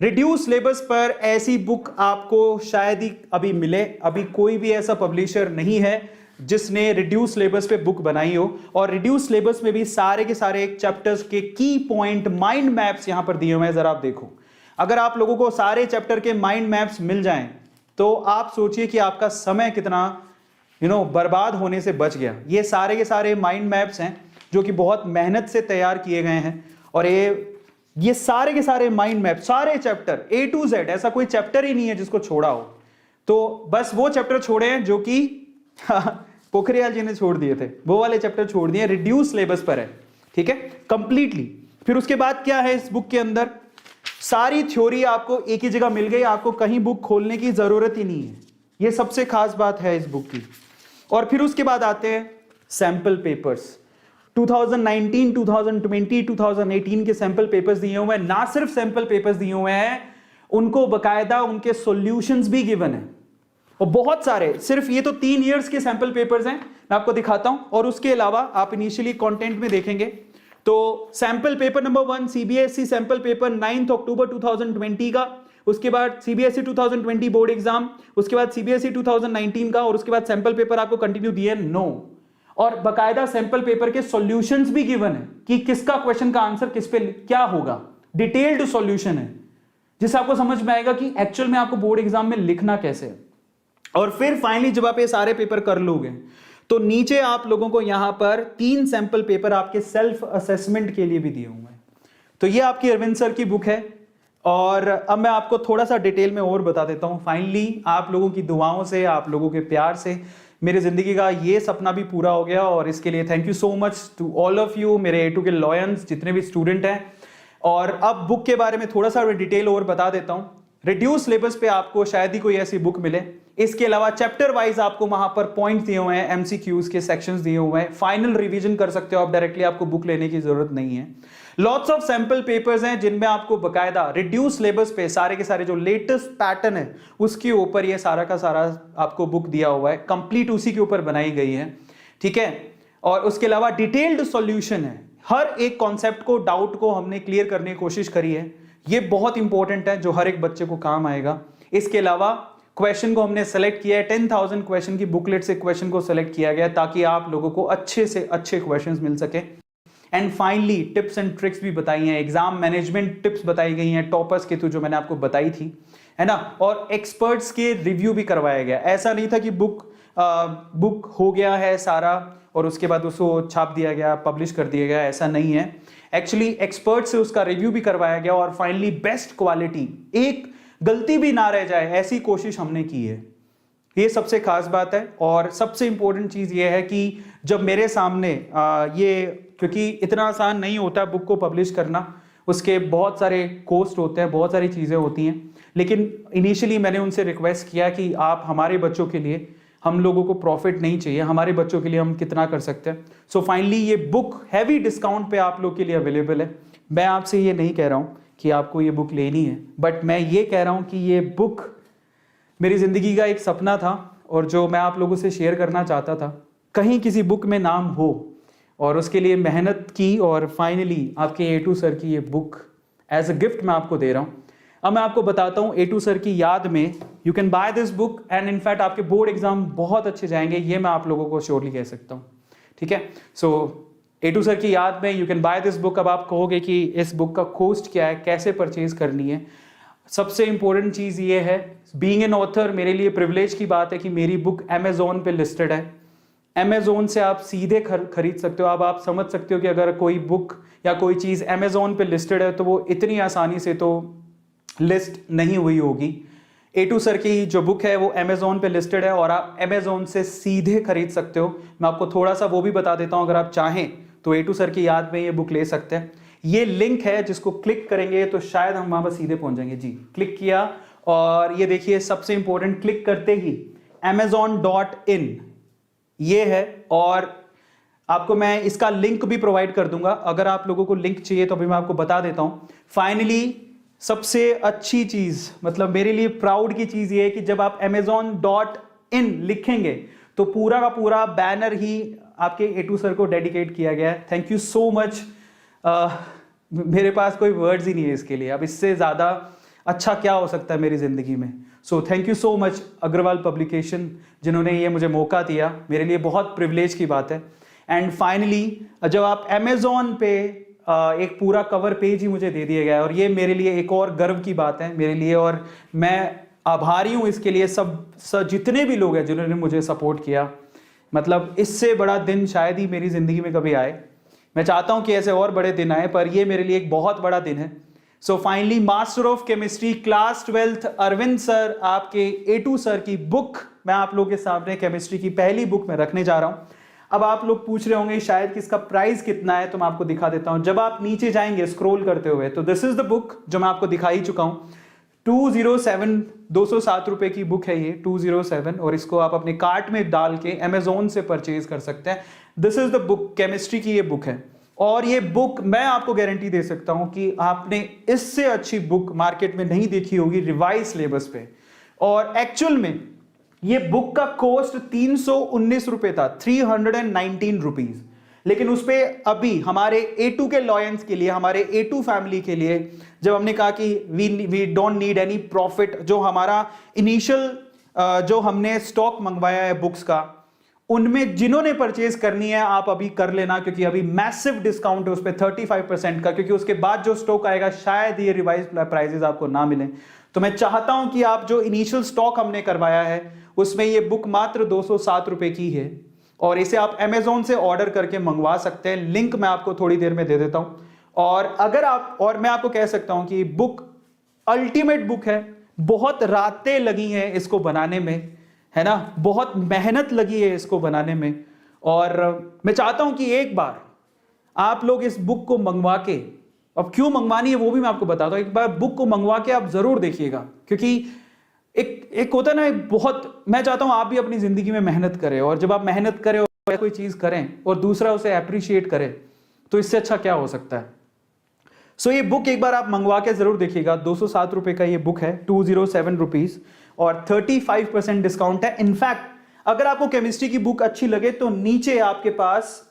रिड्यूस सिलेबस पर ऐसी बुक आपको शायद ही अभी मिले, अभी कोई भी ऐसा पब्लिशर नहीं है जिसने रिड्यूस सिलेबस पे बुक बनाई हो, और रिड्यूस सिलेबस में भी सारे के सारे एक चैप्टर्स के की पॉइंट माइंड मैप्स यहां पर दिए हुए हैं। जरा आप देखो, अगर आप लोगों को सारे चैप्टर के माइंड मैप्स मिल जाएं तो आप सोचिए कि आपका समय कितना बर्बाद होने से बच गया। ये सारे के सारे माइंड मैप्स हैं जो कि बहुत मेहनत से तैयार किए गए हैं, और ये सारे के सारे माइंड मैप, सारे चैप्टर A to Z, ऐसा कोई चैप्टर ही नहीं है जिसको छोड़ा हो। तो बस वो चैप्टर छोड़े हैं जो कि पोखरियाल जी ने छोड़ दिए थे, वो वाले चैप्टर छोड़ दिए, रिड्यूस सिलेबस पर है, ठीक है, कंप्लीटली। फिर उसके बाद क्या है इस बुक के अंदर, सारी थ्योरी आपको एक ही जगह मिल गई, आपको कहीं बुक खोलने की जरूरत ही नहीं है, ये सबसे खास बात है इस बुक की। और फिर उसके बाद आते हैं सैंपल पेपर्स, 2019, 2020, 2018 के सैंपल पेपर्स दिए हुए हैं। ना सिर्फ सैंपल पेपर्स दिए हुए हैं, उनको बकायदा उनके सॉल्यूशंस भी गिवन है, और बहुत सारे, सिर्फ ये तो 3 इयर्स के सैंपल पेपर्स हैं, मैं आपको दिखाता हूं। और उसके अलावा आप इनिशियली कंटेंट में देखेंगे तो sample paper number 1 CBSE sample paper 9 अक्टूबर 2020 का, उसके बाद सीबीएसई 2020 बोर्ड एग्जाम, उसके बाद सीबीएसई 2019 का, और उसके बाद सैंपल पेपर आपको कंटिन्यू दिए नो, और बकायदा सैंपल पेपर के सॉल्यूशंस भी गिवन है कि किसका क्वेश्चन का आंसर किस पे क्या होगा, डिटेल्ड सॉल्यूशन है जिससे आपको समझ में आएगा कि एक्चुअल में आपको बोर्ड एग्जाम में लिखना कैसे है। और फिर फाइनली जब आप ये सारे पेपर कर लोगे तो नीचे आप लोगों को यहां पर 3 सैंपल पेपर आपके सेल्फ असेसमेंट के लिए भी दिए हुए हैं। तो ये आपकी अरविंद सर की बुक है, और अब मैं आपको थोड़ा सा डिटेल में और बता देता हूं। फाइनली आप लोगों की दुआओं से, आप लोगों के प्यार से मेरी जिंदगी का ये सपना भी पूरा हो गया, और इसके लिए thank you so much to all of you, मेरे A2 के लॉयंस जितने भी स्टूडेंट हैं। और अब बुक के बारे में थोड़ा सा डिटेल और बता देता हूं। रिड्यूस सिलेबस पे आपको शायद ही कोई ऐसी बुक मिले, इसके अलावा चैप्टर वाइज आपको वहां पर पॉइंट दिए हुए हैं, एमसीक्यूज के सेक्शंस दिए हुए हैं, फाइनल रिवीजन कर सकते हो आप डायरेक्टली, आपको बुक लेने की जरूरत नहीं है। लॉट्स ऑफ सैंपल पेपर्स हैं जिनमें आपको बकायदा रिड्यूस सिलेबस पे सारे के सारे जो लेटेस्ट पैटर्न है उसके ऊपर ये सारा का सारा आपको बुक दिया हुआ है, कंप्लीट उसी के ऊपर बनाई गई है, ठीक है। और उसके अलावा डिटेल्ड सॉल्यूशन है, हर एक कॉन्सेप्ट को, डाउट को हमने क्लियर करने की कोशिश करी है, ये बहुत इंपॉर्टेंट है जो हर एक बच्चे को काम आएगा। इसके अलावा क्वेश्चन को हमने सेलेक्ट किया है, 10,000 क्वेश्चन की बुकलेट से क्वेश्चन को सेलेक्ट किया गया ताकि आप लोगों को अच्छे से अच्छे क्वेश्चंस मिल सके। And finally tips and tricks भी बताई हैं, एग्जाम मैनेजमेंट टिप्स बताई गई हैं टॉपर्स के थ्रू जो मैंने आपको बताई थी, है ना। और एक्सपर्ट्स के रिव्यू भी करवाया गया, ऐसा नहीं था कि बुक हो गया है सारा और उसके बाद उसको छाप दिया गया, पब्लिश कर दिया गया, ऐसा नहीं है। एक्चुअली एक्सपर्ट से उसका रिव्यू भी करवाया गया, और फाइनली बेस्ट क्वालिटी, एक गलती भी ना रह जाए ऐसी कोशिश हमने की है, ये सबसे खास बात है। और सबसे इंपॉर्टेंट चीज ये है कि जब मेरे सामने ये, क्योंकि इतना आसान नहीं होता बुक को पब्लिश करना, उसके बहुत सारे कॉस्ट होते हैं, बहुत सारी चीजें होती हैं, लेकिन इनिशियली मैंने उनसे रिक्वेस्ट किया कि आप हमारे बच्चों के लिए, हम लोगों को प्रॉफिट नहीं चाहिए, हमारे बच्चों के लिए हम कितना कर सकते हैं। सो फाइनली ये बुक हैवी डिस्काउंट पे आप लोग के लिए अवेलेबल है। मैं आपसे ये नहीं कह रहा हूँ कि आपको ये बुक लेनी है, बट मैं ये कह रहा हूँ कि ये बुक मेरी ज़िंदगी का एक सपना था और जो मैं आप लोगों से शेयर करना चाहता था, कहीं किसी बुक में नाम हो, और उसके लिए मेहनत की, और फाइनली आपके A2 सर की ये बुक एज अ गिफ्ट मैं आपको दे रहा हूँ। अब मैं आपको बताता हूँ A2 सर की याद में you can by this book and in fact आपके बोर्ड एग्जाम बहुत अच्छे जाएंगे, ये मैं आप लोगों को श्योरली कह सकता हूँ। ठीक है, सो A2 सर की याद में you can by this book. अब आप कहोगे कि इस बुक का कॉस्ट क्या है, कैसे परचेज करनी है। सबसे इंपॉर्टेंट चीज़ ये है, बीइंग एन ऑथर मेरे लिए प्रिविलेज की बात है कि मेरी बुक अमेजोन पे लिस्टेड है। अमेजोन से आप सीधे खरीद सकते हो। अब आप समझ सकते हो कि अगर कोई बुक या कोई चीज़ अमेजोन पे लिस्टेड है तो वो इतनी आसानी से तो लिस्ट नहीं हुई होगी। A2 सर की जो बुक है वो अमेजोन पे लिस्टेड है और आप अमेजोन से सीधे खरीद सकते हो। मैं आपको थोड़ा सा वो भी बता देता हूं, अगर आप चाहें तो A2 सर की याद में ये बुक ले सकते हैं। ये लिंक है जिसको क्लिक करेंगे तो शायद हम वहां पर सीधे पहुंच जाएंगे। जी, क्लिक किया और ये देखिए सबसे इंपॉर्टेंट, क्लिक करते ही amazon.in ये है और आपको मैं इसका लिंक भी प्रोवाइड कर दूंगा। अगर आप लोगों को लिंक चाहिए तो अभी मैं आपको बता देता हूं। फाइनली सबसे अच्छी चीज, मतलब मेरे लिए प्राउड की चीज ये है कि जब आप amazon.in लिखेंगे तो पूरा का पूरा बैनर ही आपके A2 सर को डेडिकेट किया गया है। Thank you so much. मेरे पास कोई वर्ड्स ही नहीं है इसके लिए। अब इससे ज़्यादा अच्छा क्या हो सकता है मेरी ज़िंदगी में। So thank you so much Agarwal publication, जिन्होंने ये मुझे मौका दिया। मेरे लिए बहुत प्रिविलेज की बात है। एंड फाइनली जब आप अमेजोन पे एक पूरा कवर पेज ही मुझे दे दिया गया है और ये मेरे लिए एक और गर्व की बात है मेरे लिए, और मैं आभारी हूँ इसके लिए सब जितने भी लोग हैं जिन्होंने मुझे सपोर्ट किया। मतलब इससे बड़ा दिन शायद ही मेरी ज़िंदगी में कभी आए। मैं चाहता हूं कि ऐसे और बड़े दिन आए, पर ये मेरे लिए एक बहुत बड़ा दिन है। So finally master of chemistry class 12th Arvind sir, आपके A2 सर की बुक मैं आप लोगों के सामने केमिस्ट्री की पहली बुक में रखने जा रहा हूं। अब आप लोग पूछ रहे होंगे शायद कि इसका प्राइस कितना है, तो मैं आपको दिखा देता हूं। जब आप नीचे जाएंगे स्क्रॉल करते हुए तो दिस इज द बुक जो मैं आपको दिखा ही चुका हूं। 207 207 रुपए की बुक है ये, 207, और इसको आप अपने कार्ट में डाल के अमेजोन से परचेज कर सकते हैं। This is the book, chemistry की ये बुक है और ये बुक मैं आपको गारंटी दे सकता हूं कि आपने इससे अच्छी बुक मार्केट में नहीं देखी होगी रिवाइज सिलेबस पे। और एक्चुअल में ये बुक का कॉस्ट 319 रुपए था, 319 रुपीज। लेकिन उस पे अभी हमारे A2 के लॉयंस के लिए, हमारे A2 फैमिली के लिए, जब हमने कहा कि we don't need any profit, जो हमारा इनिशियल जो हमने स्टॉक मंगवाया है बुक्स का, उनमें जिन्होंने परचेज करनी है आप अभी कर लेना, क्योंकि अभी मैसिव डिस्काउंट है उस पर 35% का, क्योंकि उसके बाद जो स्टॉक आएगा शायद ये रिवाइज प्राइसेस आपको ना मिले। तो मैं चाहता हूं कि आप जो इनिशियल स्टॉक हमने करवाया है उसमें ये बुक मात्र 207 रुपए की है और इसे आप अमेजोन से ऑर्डर करके मंगवा सकते हैं। लिंक मैं आपको थोड़ी देर में दे देता हूं। और अगर आप, और मैं आपको कह सकता हूं कि बुक अल्टीमेट बुक है। बहुत रातें लगी हैं इसको बनाने में, है ना, बहुत मेहनत लगी है इसको बनाने में। और मैं चाहता हूं कि एक बार आप लोग इस बुक को मंगवा के, अब क्यों मंगवानी है वो भी मैं आपको बताता हूं, एक बार बुक को मंगवा के आप जरूर देखिएगा, क्योंकि एक होता है ना, बहुत, मैं चाहता हूं आप भी अपनी जिंदगी में मेहनत करें, और जब आप मेहनत करें और कोई चीज करें और दूसरा उसे अप्रिशिएट करे तो इससे अच्छा क्या हो सकता है। सो ये बुक एक बार आप मंगवा के जरूर देखिएगा। 207 रुपए का ये बुक है, 207 रुपीज, और 35% डिस्काउंट है। इनफैक्ट अगर आपको केमिस्ट्री की बुक अच्छी लगे तो नीचे आपके पास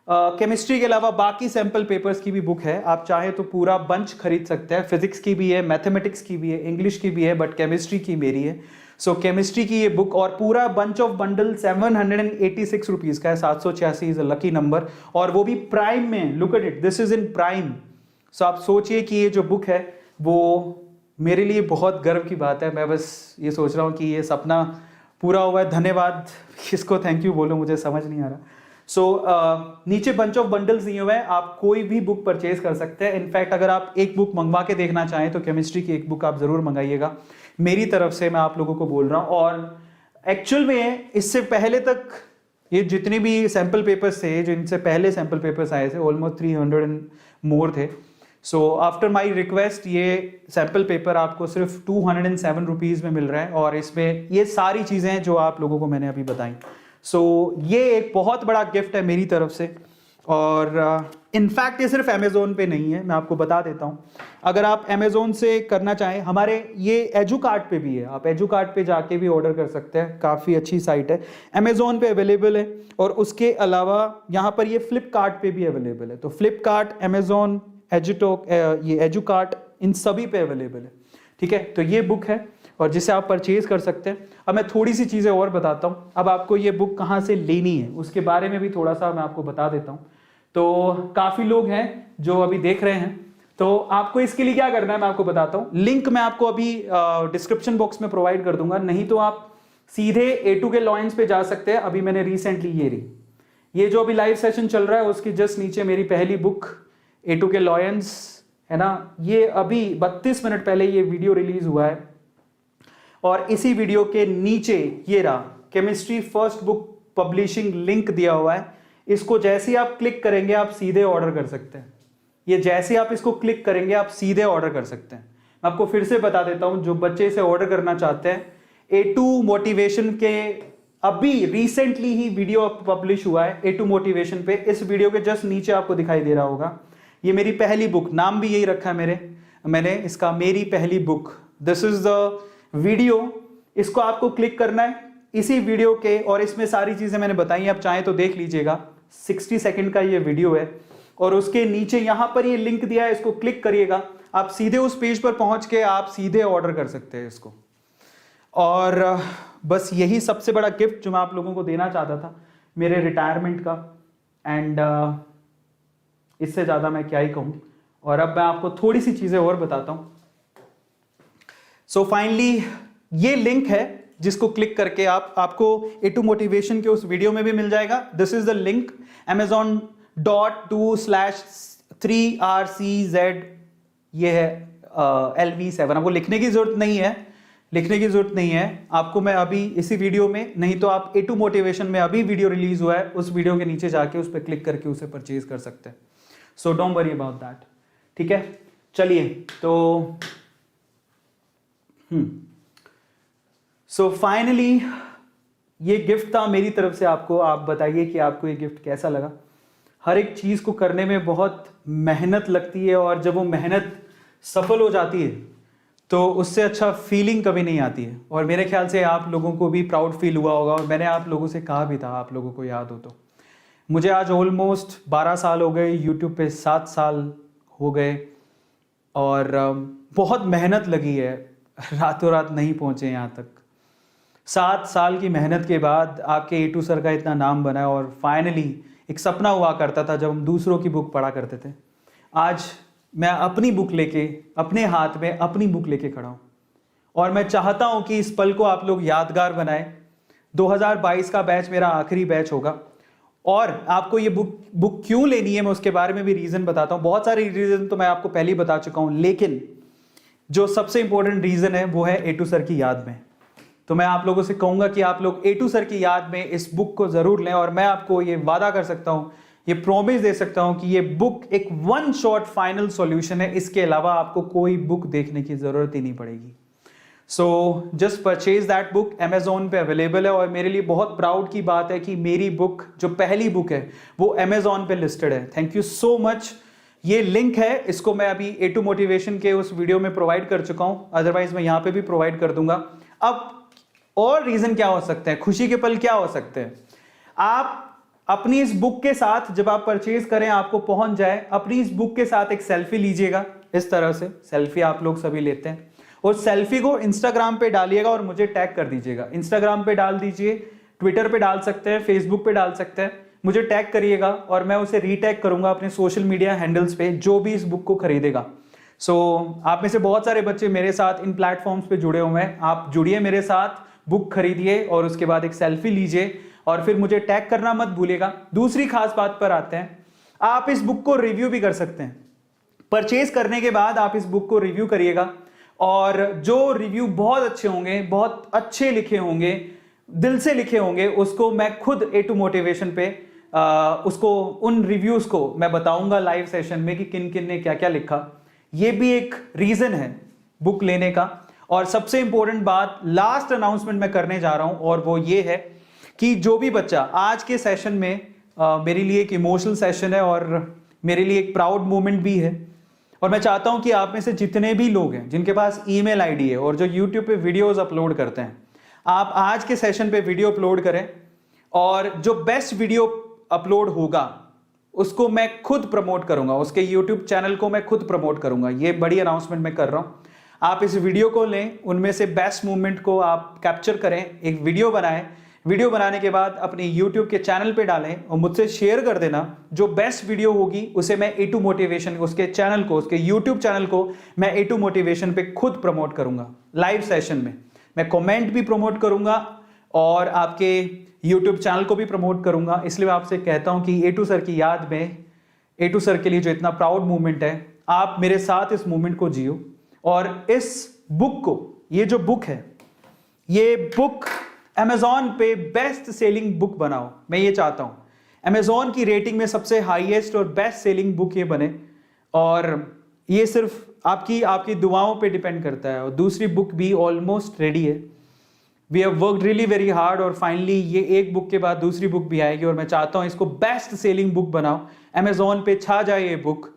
केमिस्ट्री के अलावा बाकी सैंपल पेपर्स की भी बुक है। आप चाहे तो पूरा बंच खरीद सकते हैं। फिजिक्स की भी है, मैथमेटिक्स की भी है, इंग्लिश की भी है, बट केमिस्ट्री की मेरी है। सो केमिस्ट्री की ये बुक और पूरा बंच ऑफ बंडल 786 रुपीज का है। 786 इज अ लकी नंबर, और वो भी प्राइम में। Look at it, this is in Prime. So आप सोचिए कि ये जो बुक है वो मेरे लिए बहुत गर्व की बात है। मैं बस ये सोच रहा हूँ कि ये सपना पूरा हुआ है। धन्यवाद, किसको थैंक यू बोलो मुझे समझ नहीं आ रहा। सो नीचे बंच ऑफ बंडल्स दिए हुए हैं, आप कोई भी बुक परचेज कर सकते हैं। इनफैक्ट अगर आप एक बुक मंगवा के देखना चाहें तो केमिस्ट्री की एक बुक आप जरूर मंगाइएगा, मेरी तरफ से मैं आप लोगों को बोल रहा हूँ। और एक्चुअल में इससे पहले तक ये जितने भी सैंपल पेपर्स थे, जो इनसे पहले सैंपल पेपर्स आए थे, ऑलमोस्ट 300 एंड मोर थे। सो आफ्टर माई रिक्वेस्ट ये सैंपल पेपर आपको सिर्फ 207 रुपीज़ में मिल रहा है, और इसमें ये सारी चीज़ें हैं जो आप लोगों को मैंने अभी बताई। सो ये एक बहुत बड़ा गिफ्ट है मेरी तरफ से। और इनफैक्ट ये सिर्फ अमेजोन पे नहीं है, मैं आपको बता देता हूँ। अगर आप अमेजोन से करना चाहें, हमारे ये एजुकार्ट पे भी है, आप एजुकार्ट पे जाके भी ऑर्डर कर सकते हैं। काफ़ी अच्छी साइट है, अमेजोन पे अवेलेबल है। और उसके अलावा यहाँ पर ये फ्लिपकार्ट पे भी अवेलेबल है। तो फ्लिपकार्ट, अमेजोन, एजुटॉक, ये एजुकार्ट, इन सभी पे अवेलेबल है। ठीक है, तो ये बुक है और जिसे आप परचेज कर सकते हैं। अब मैं थोड़ी सी चीज़ें और बताता हूँ। अब आपको ये बुक कहाँ से लेनी है उसके बारे में भी थोड़ा सा मैं आपको बता देता हूँ। तो काफ़ी लोग हैं जो अभी देख रहे हैं, तो आपको इसके लिए क्या करना है मैं आपको बताता हूँ। लिंक मैं आपको अभी डिस्क्रिप्शन बॉक्स में प्रोवाइड कर दूंगा, नहीं तो आप सीधे A2 के लॉयंस पे जा सकते हैं। अभी मैंने रिसेंटली ये जो अभी लाइव सेशन चल रहा है उसकी जस्ट नीचे मेरी पहली बुक A2 के लॉयंस है ना, ये अभी 32 मिनट पहले ये वीडियो रिलीज हुआ है और इसी वीडियो के नीचे ये रहा chemistry first book publishing link दिया हुआ है। इसको जैसे ही आप क्लिक करेंगे आप सीधे ऑर्डर कर सकते हैं। ये जैसे आप इसको क्लिक करेंगे आप सीधे ऑर्डर कर सकते हैं। मैं आपको फिर से बता देता हूं, जो बच्चे इसे ऑर्डर करना चाहते हैं, A2 मोटिवेशन के अभी रिसेंटली ही वीडियो पब्लिश हुआ है A2 मोटिवेशन पे। इस वीडियो के जस्ट नीचे आपको दिखाई दे रहा होगा, ये मेरी पहली बुक, नाम भी यही रखा है मैंने इसका, मेरी पहली book. This is the video. इसको आपको क्लिक करना है इसी वीडियो के, और इसमें सारी चीजें मैंने बताई, आप चाहें तो देख लीजिएगा। 60 सेकंड का ये वीडियो है और उसके नीचे यहां पर ये लिंक दिया है, इसको क्लिक करिएगा, आप सीधे उस पेज पर पहुंच के आप सीधे ऑर्डर कर सकते हैं इसको। और बस यही सबसे बड़ा गिफ्ट जो मैं आप लोगों को देना चाहता था मेरे रिटायरमेंट का। एंड इससे ज़्यादा मैं क्या ही कहूँ। और अब मैं आपको थोड़ी सी चीज़ें और बताता हूँ। सो फाइनली ये लिंक है जिसको क्लिक करके आपको A2 मोटिवेशन के उस वीडियो में भी मिल जाएगा। This is the link amazon.2/3RCZ, ये है LV7। आपको लिखने की जरूरत नहीं है, आपको मैं अभी इसी वीडियो में, नहीं तो आप A2 मोटिवेशन में अभी वीडियो रिलीज हुआ है उस वीडियो के नीचे जाके उस पर क्लिक करके उसे परचेज कर सकते हैं। So don't worry about that. ठीक है, चलिए तो सो फाइनली ये गिफ्ट था मेरी तरफ से आपको। आप बताइए कि आपको ये गिफ्ट कैसा लगा। हर एक चीज़ को करने में बहुत मेहनत लगती है और जब वो मेहनत सफल हो जाती है तो उससे अच्छा फीलिंग कभी नहीं आती है। और मेरे ख्याल से आप लोगों को भी प्राउड फील हुआ होगा, और मैंने आप लोगों से कहा भी था, आप लोगों को याद हो तो। मुझे आज ऑलमोस्ट 12 साल हो गए, यूट्यूब पे 7 साल हो गए, और बहुत मेहनत लगी है, रातों रात नहीं पहुँचे यहाँ तक। 7 साल की मेहनत के बाद आपके A2 सर का इतना नाम बना है, और फाइनली एक सपना हुआ करता था जब हम दूसरों की बुक पढ़ा करते थे। आज मैं अपनी बुक लेके, अपने हाथ में अपनी बुक लेके खड़ा हूँ, और मैं चाहता हूँ कि इस पल को आप लोग यादगार बनाएं। 2022 का बैच मेरा आखिरी बैच होगा, और आपको ये बुक क्यों लेनी है मैं उसके बारे में भी रीज़न बताता हूँ। बहुत सारे रीज़न तो मैं आपको पहले ही बता चुका हूँ, लेकिन जो सबसे इंपॉर्टेंट रीज़न है वो है A2 सर की याद में। तो मैं आप लोगों से कहूँगा कि आप लोग A2 सर की याद में इस बुक को ज़रूर लें, और मैं आपको ये वादा कर सकता हूँ, ये प्रॉमिस दे सकता हूँ कि ये बुक एक वन शॉट फाइनल सॉल्यूशन है। इसके अलावा आपको कोई बुक देखने की ज़रूरत ही नहीं पड़ेगी। So just purchase that book, Amazon पे अवेलेबल है। और मेरे लिए बहुत प्राउड की बात है कि मेरी बुक जो पहली बुक है वो अमेजोन पे लिस्टेड है। Thank you so much. ये लिंक है, इसको मैं अभी A2 मोटिवेशन के उस वीडियो में प्रोवाइड कर चुका हूँ, अदरवाइज मैं यहाँ पे भी प्रोवाइड कर दूंगा। अब और रीज़न क्या हो सकते हैं, खुशी के पल क्या हो सकते हैं। आप अपनी इस बुक के साथ जब आप परचेज करें, आपको पहुंच जाए, अपनी इस बुक के साथ एक सेल्फी लीजिएगा। इस तरह से सेल्फी आप लोग सभी लेते हैं, और सेल्फी को इंस्टाग्राम पे डालिएगा और मुझे टैग कर दीजिएगा। इंस्टाग्राम पे डाल दीजिए, ट्विटर पे डाल सकते हैं, फेसबुक पे डाल सकते हैं, मुझे टैग करिएगा और मैं उसे रीटैग करूंगा अपने सोशल मीडिया हैंडल्स पे, जो भी इस बुक को खरीदेगा। सो आप में से बहुत सारे बच्चे मेरे साथ इन प्लेटफॉर्म्स पे जुड़े हुए हैं, आप जुड़िए मेरे साथ, बुक खरीदिए और उसके बाद एक सेल्फी लीजिए और फिर मुझे टैग करना मत भूलिएगा। दूसरी खास बात पर आते हैं, आप इस बुक को रिव्यू भी कर सकते हैं। परचेज करने के बाद आप इस बुक को रिव्यू करिएगा, और जो रिव्यू बहुत अच्छे होंगे, बहुत अच्छे लिखे होंगे, दिल से लिखे होंगे, उसको मैं खुद A2 मोटिवेशन पे उसको, उन रिव्यूज को मैं बताऊंगा लाइव सेशन में कि किन किन ने क्या क्या लिखा। ये भी एक रीजन है बुक लेने का। और सबसे इंपॉर्टेंट बात, लास्ट अनाउंसमेंट मैं करने जा रहा हूं, और वो ये है कि जो भी बच्चा आज के सेशन में, मेरे लिए एक इमोशनल सेशन है और मेरे लिए एक प्राउड मोमेंट भी है, और मैं चाहता हूं कि आप में से जितने भी लोग हैं जिनके पास ईमेल आईडी है और जो यूट्यूब पे वीडियोस अपलोड करते हैं, आप आज के सेशन पे वीडियो अपलोड करें, और जो बेस्ट वीडियो अपलोड होगा उसको मैं खुद प्रमोट करूंगा, उसके यूट्यूब चैनल को मैं खुद प्रमोट करूंगा। ये बड़ी अनाउंसमेंट मैं कर रहा हूं। आप इस वीडियो को लें, उनमें से बेस्ट मूवमेंट को आप कैप्चर करें, एक वीडियो बनाएं, वीडियो बनाने के बाद अपने यूट्यूब के चैनल पे डालें और मुझसे शेयर कर देना। जो बेस्ट वीडियो होगी उसे मैं A2 मोटिवेशन, उसके चैनल को, उसके यूट्यूब चैनल को मैं A2 मोटिवेशन पे खुद प्रमोट करूंगा। लाइव सेशन में मैं कमेंट भी प्रमोट करूंगा और आपके यूट्यूब चैनल को भी प्रमोट करूंगा। इसलिए मैं आपसे कहता हूं कि A2 सर की याद में, A2 सर के लिए जो इतना प्राउड मूवमेंट है, आप मेरे साथ इस मूवमेंट को जियो और इस बुक को, ये जो बुक है, ये बुक Amazon पे बेस्ट सेलिंग बुक बनाओ। मैं ये चाहता हूं Amazon की रेटिंग में सबसे हाईएस्ट और बेस्ट सेलिंग बुक ये बने, और ये सिर्फ आपकी दुआओं पे डिपेंड करता है। और दूसरी बुक भी ऑलमोस्ट रेडी है। We have worked really very hard और फाइनली ये एक बुक के बाद दूसरी बुक भी आएगी और मैं चाहता हूं इसको बेस्ट सेलिंग बुक बनाओ। Amazon पे छा जाए ये बुक,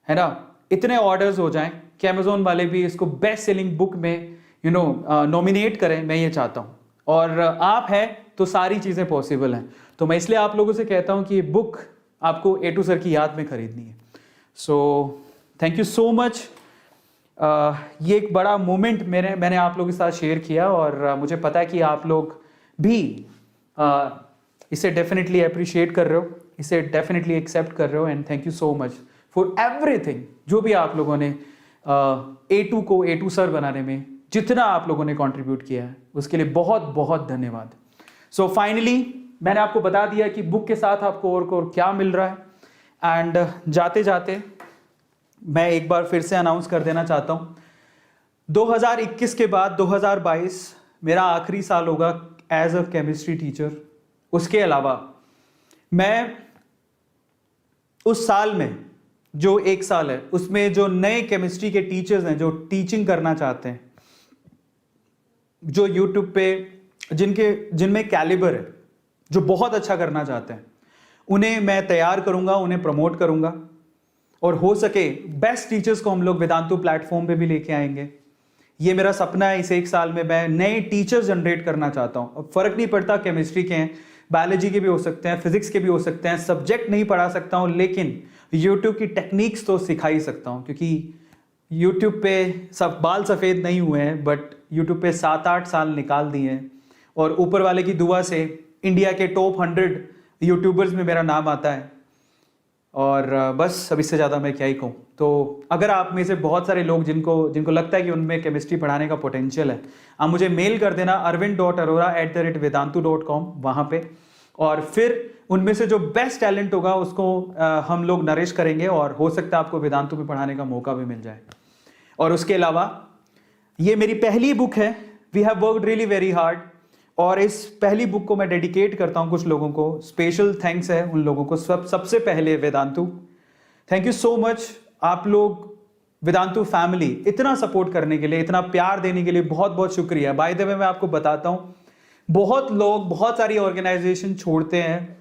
है ना, इतने ऑर्डर्स हो जाएं कि Amazon वाले भी इसको बेस्ट सेलिंग बुक में नॉमिनेट करें। मैं ये चाहता हूं, और आप हैं तो सारी चीजें पॉसिबल हैं। तो मैं इसलिए आप लोगों से कहता हूं कि ये बुक आपको A2 सर की याद में खरीदनी है। सो थैंक यू सो मच। ये एक बड़ा मोमेंट मैंने आप लोगों के साथ शेयर किया और मुझे पता है कि आप लोग भी इसे डेफिनेटली अप्रिशिएट कर रहे हो, इसे डेफिनेटली एक्सेप्ट कर रहे हो, and thank you so much for everything. जो भी आप लोगों ने A2 को A2 सर बनाने में जितना आप लोगों ने कंट्रीब्यूट किया है, उसके लिए बहुत बहुत धन्यवाद। सो फाइनली मैंने आपको बता दिया कि बुक के साथ आपको और क्या मिल रहा है। एंड जाते जाते मैं एक बार फिर से अनाउंस कर देना चाहता हूं, 2021 के बाद 2022 मेरा आखिरी साल होगा एज अ केमिस्ट्री टीचर। उसके अलावा मैं उस साल में, जो एक साल है, उसमें जो नए केमिस्ट्री के टीचर्स हैं, जो टीचिंग करना चाहते हैं, जो यूट्यूब पे जिनमें कैलिबर है, जो बहुत अच्छा करना चाहते हैं, उन्हें मैं तैयार करूंगा, उन्हें प्रमोट करूंगा, और हो सके बेस्ट टीचर्स को हम लोग वेदांतु प्लेटफॉर्म पे भी लेके आएंगे। ये मेरा सपना है। इस एक साल में मैं नए टीचर्स जनरेट करना चाहता हूं। अब फर्क नहीं पड़ता केमिस्ट्री के हैं, बायोलॉजी के भी हो सकते हैं, फिजिक्स के भी हो सकते हैं, सब्जेक्ट नहीं पढ़ा सकता हूं, लेकिन यूट्यूब की टेक्निक्स तो सिखा ही सकता हूं, क्योंकि यूट्यूब पे सब बाल सफ़ेद नहीं हुए हैं, बट यूट्यूब पे 7-8 साल निकाल दिए हैं, और ऊपर वाले की दुआ से इंडिया के टॉप 100 यूट्यूबर्स में मेरा नाम आता है। और बस अब इससे ज़्यादा मैं क्या ही कहूँ। तो अगर आप में से बहुत सारे लोग जिनको लगता है कि उनमें केमिस्ट्री पढ़ाने का पोटेंशियल है, आप मुझे मेल कर देना arvind.arora@vedantu.com वहाँ पे, और फिर उनमें से जो बेस्ट टैलेंट होगा उसको हम लोग नरिश करेंगे, और हो सकता है आपको वेदांतु में पढ़ाने का मौका भी मिल जाए। और उसके अलावा ये मेरी पहली बुक है। We have worked really very hard, और इस पहली बुक को मैं डेडिकेट करता हूं कुछ लोगों को। स्पेशल थैंक्स है उन लोगों को, सबसे पहले Vedantu. Thank you so much. आप लोग वेदांतु फैमिली इतना सपोर्ट करने के लिए, इतना प्यार देने के लिए बहुत बहुत शुक्रिया। बाय द वे मैं आपको बताता हूं, बहुत लोग बहुत सारी ऑर्गेनाइजेशन छोड़ते हैं,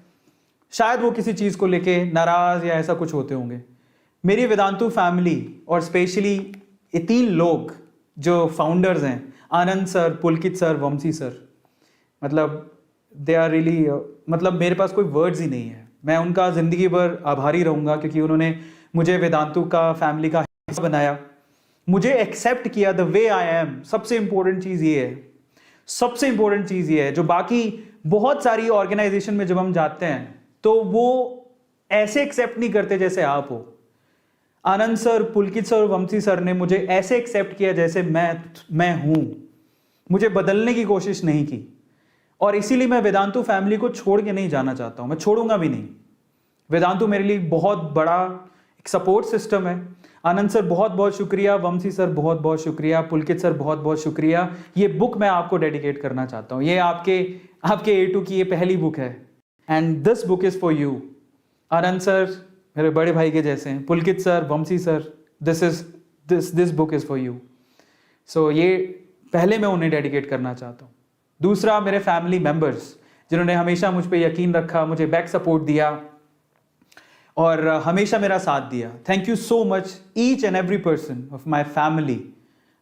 शायद वो किसी चीज़ को लेके नाराज या ऐसा कुछ होते होंगे। मेरी वेदांतु फैमिली और स्पेशली ये 3 लोग जो फाउंडर्स हैं, आनंद सर, पुलकित सर, वंशी सर, मतलब दे आर रियली, मतलब मेरे पास कोई वर्ड्स ही नहीं है। मैं उनका ज़िंदगी भर आभारी रहूँगा, क्योंकि उन्होंने मुझे वेदांतु का फैमिली का हिस्सा बनाया, मुझे एक्सेप्ट किया द वे आई एम। सबसे इंपॉर्टेंट चीज़ ये है, सबसे इंपॉर्टेंट चीज़ ये है, जो बाकी बहुत सारी ऑर्गेनाइजेशन में जब हम जाते हैं तो वो ऐसे एक्सेप्ट नहीं करते जैसे आप हो। आनंद सर, पुलकित सर, वंशी सर ने मुझे ऐसे एक्सेप्ट किया जैसे मैं हूं। मुझे बदलने की कोशिश नहीं की, और इसीलिए मैं वेदांतु फैमिली को छोड़ के नहीं जाना चाहता हूं। मैं छोड़ूंगा भी नहीं। वेदांतु मेरे लिए बहुत बड़ा एक सपोर्ट सिस्टम है। आनंद सर बहुत बहुत शुक्रिया, वंशी सर बहुत बहुत शुक्रिया, पुलकित सर बहुत बहुत शुक्रिया। ये बुक मैं आपको डेडिकेट करना चाहता हूँ। ये आपके A2 की ये पहली बुक है, and this book is for you. Anand sir मेरे बड़े भाई के जैसे हैं, Pulkit sir, Vanshi sir, this book is for you. So ये पहले मैं उन्हें डेडिकेट करना चाहता हूँ। दूसरा, मेरे फैमिली मेंबर्स जिन्होंने हमेशा मुझ पे यकीन रखा, मुझे बैक सपोर्ट दिया और हमेशा मेरा साथ दिया। Thank you so much each and every person of my family.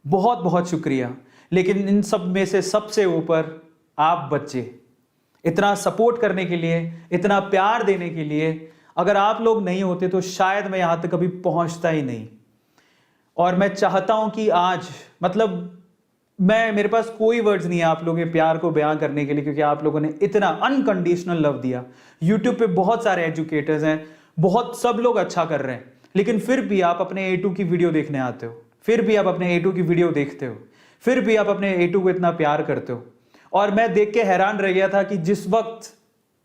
बहुत बहुत शुक्रिया। लेकिन इन सब में से सबसे ऊपर आप बच्चे, इतना सपोर्ट करने के लिए, इतना प्यार देने के लिए अगर आप लोग नहीं होते तो शायद मैं यहाँ तक कभी पहुँचता ही नहीं। और मैं चाहता हूँ कि आज मतलब मेरे पास कोई वर्ड्स नहीं है आप लोगों के प्यार को बयां करने के लिए, क्योंकि आप लोगों ने इतना अनकंडीशनल लव दिया। यूट्यूब पे बहुत सारे एजुकेटर्स हैं, बहुत सब लोग अच्छा कर रहे हैं, लेकिन फिर भी आप अपने A2 की वीडियो देखने आते हो, फिर भी आप अपने A2 की वीडियो देखते हो, फिर भी आप अपने A2 को इतना प्यार करते हो। और मैं देख के हैरान रह गया था कि जिस वक्त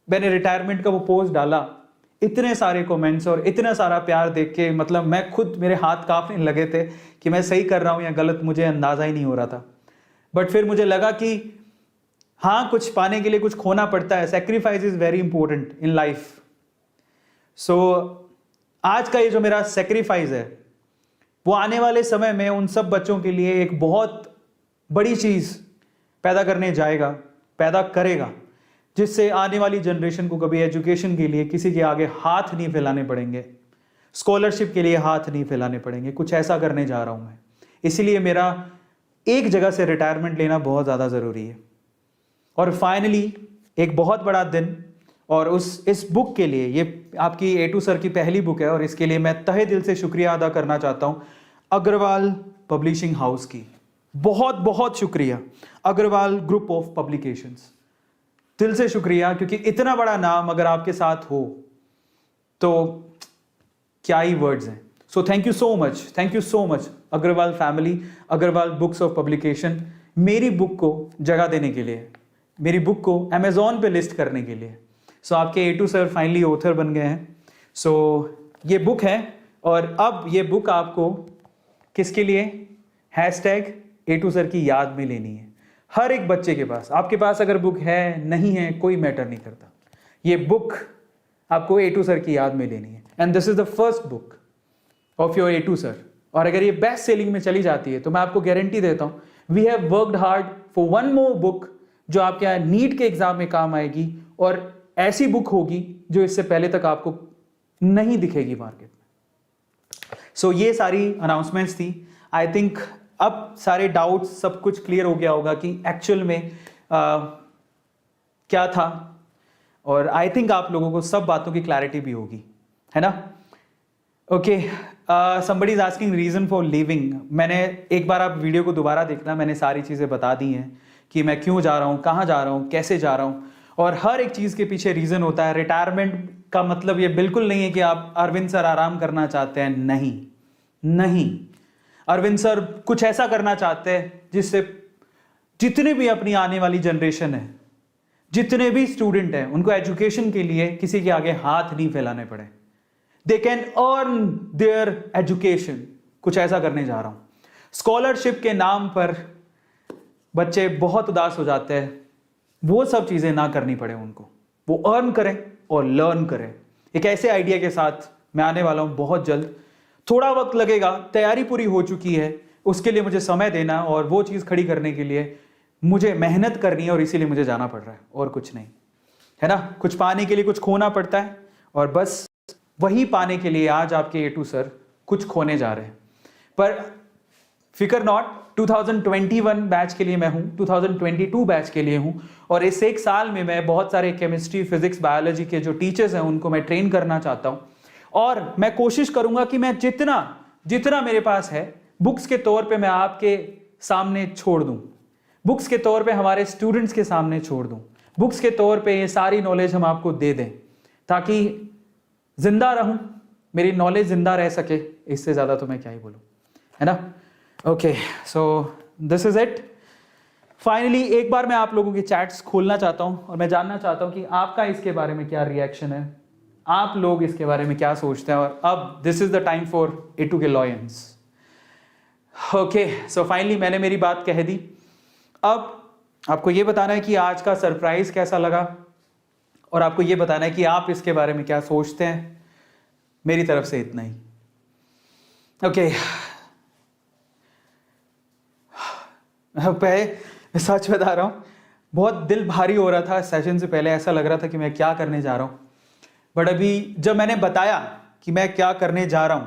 मैंने रिटायरमेंट का वो पोस्ट डाला, इतने सारे कमेंट्स और इतना सारा प्यार देख के मतलब मैं खुद, मेरे हाथ कांपने लगे थे कि मैं सही कर रहा हूँ या गलत, मुझे अंदाजा ही नहीं हो रहा था। बट फिर मुझे लगा कि हाँ, कुछ पाने के लिए कुछ खोना पड़ता है। Sacrifice is very important in life. So आज का ये जो मेरा सेक्रीफाइस है वो आने वाले समय में उन सब बच्चों के लिए एक बहुत बड़ी चीज पैदा करने जाएगा, पैदा करेगा, जिससे आने वाली जनरेशन को कभी एजुकेशन के लिए किसी के आगे हाथ नहीं फैलाने पड़ेंगे, स्कॉलरशिप के लिए हाथ नहीं फैलाने पड़ेंगे। कुछ ऐसा करने जा रहा हूं मैं। इसीलिए मेरा एक जगह से रिटायरमेंट लेना बहुत ज़्यादा ज़रूरी है। और फाइनली एक बहुत बड़ा दिन, और इस बुक के लिए, ये आपकी A2 सर की पहली बुक है और इसके लिए मैं तहे दिल से शुक्रिया अदा करना चाहता हूँ अग्रवाल पब्लिशिंग हाउस की। बहुत बहुत शुक्रिया अग्रवाल ग्रुप ऑफ पब्लिकेशंस, दिल से शुक्रिया, क्योंकि इतना बड़ा नाम अगर आपके साथ हो तो क्या ही वर्ड्स हैं। So thank you so much Agarwal family, Agarwal books of publication, मेरी बुक को जगह देने के लिए, मेरी बुक को अमेजोन पे लिस्ट करने के लिए। सो आपके A2 सर फाइनली ऑथर बन गए हैं। सो ये बुक है, और अब ये बुक आपको किसके लिए, #A2 सर की याद में लेनी है। हर एक बच्चे के पास, आपके पास अगर बुक है नहीं है कोई मैटर नहीं करता, ये बुक आपको A2 सर की याद में लेनी है। And this is the first book of your A2 sir. और अगर ये बेस्ट सेलिंग में चली जाती है तो मैं आपको गारंटी देता हूं we have worked hard for one more book जो आपके नीट के एग्जाम में काम आएगी, और ऐसी बुक होगी जो इससे पहले तक आपको नहीं दिखेगी मार्केट में। सो ये सारी अनाउंसमेंट्स थी। आई थिंक अब सारे डाउट्स सब कुछ क्लियर हो गया होगा कि एक्चुअल में क्या था, और आई थिंक आप लोगों को सब बातों की क्लैरिटी भी होगी, है ना। Okay, somebody is asking reason for leaving। मैंने एक बार आप वीडियो को दोबारा देखना, मैंने सारी चीज़ें बता दी हैं कि मैं क्यों जा रहा हूँ, कहाँ जा रहा हूँ, कैसे जा रहा हूँ, और हर एक चीज़ के पीछे रीज़न होता है। रिटायरमेंट का मतलब ये बिल्कुल नहीं है कि आप अरविंद सर आराम करना चाहते हैं, नहीं नहीं। अरविंद सर कुछ ऐसा करना चाहते हैं जिससे जितने भी अपनी आने वाली जनरेशन है, जितने भी स्टूडेंट हैं, उनको एजुकेशन के लिए किसी के आगे हाथ नहीं फैलाने पड़े। They can earn there education. कुछ ऐसा करने जा रहा हूं। स्कॉलरशिप के नाम पर बच्चे बहुत उदास हो जाते हैं, वो सब चीजें ना करनी पड़े उनको, वो अर्न करें और लर्न करें। एक ऐसे आइडिया के साथ मैं आने वाला हूं बहुत जल्द। थोड़ा वक्त लगेगा, तैयारी पूरी हो चुकी है, उसके लिए मुझे समय देना और वो चीज खड़ी करने के लिए मुझे मेहनत करनी है, और इसीलिए मुझे जाना पड़ रहा है, और कुछ नहीं, है ना। कुछ पाने के लिए कुछ खोना पड़ता है, और बस वही पाने के लिए आज आपके A2 सर कुछ खोने जा रहे हैं। पर फिकर नॉट, 2021 बैच के लिए मैं हूं, 2022 बैच के लिए हूं, और इस एक साल में मैं बहुत सारे केमिस्ट्री, फिजिक्स, बायोलॉजी के जो टीचर्स हैं उनको मैं ट्रेन करना चाहता हूं। और मैं कोशिश करूंगा कि मैं जितना मेरे पास है बुक्स के तौर पे मैं आपके सामने छोड़ दूं, बुक्स के तौर पे हमारे स्टूडेंट्स के सामने छोड़ दूं, बुक्स के तौर पे ये सारी नॉलेज हम आपको दे दें, ताकि जिंदा रहूं, मेरी नॉलेज जिंदा रह सके। इससे ज्यादा तो मैं क्या ही बोलूं, है ना। Okay, so this is it. Finally एक बार मैं आप लोगों के चैट्स खोलना चाहता हूं, और मैं जानना चाहता हूं कि आपका इसके बारे में क्या रिएक्शन है, आप लोग इसके बारे में क्या सोचते हैं। और अब this is the time for A2 के लॉयंस। ओके, सो फाइनली मैंने मेरी बात कह दी। अब आपको ये बताना है कि आज का सरप्राइज कैसा लगा, और आपको ये बताना है कि आप इसके बारे में क्या सोचते हैं। मेरी तरफ से इतना ही। ओके, पहले सच बता रहा हूं, बहुत दिल भारी हो रहा था सेशन से पहले, ऐसा लग रहा था कि मैं क्या करने जा रहा हूं। बट अभी जब मैंने बताया कि मैं क्या करने जा रहा हूं,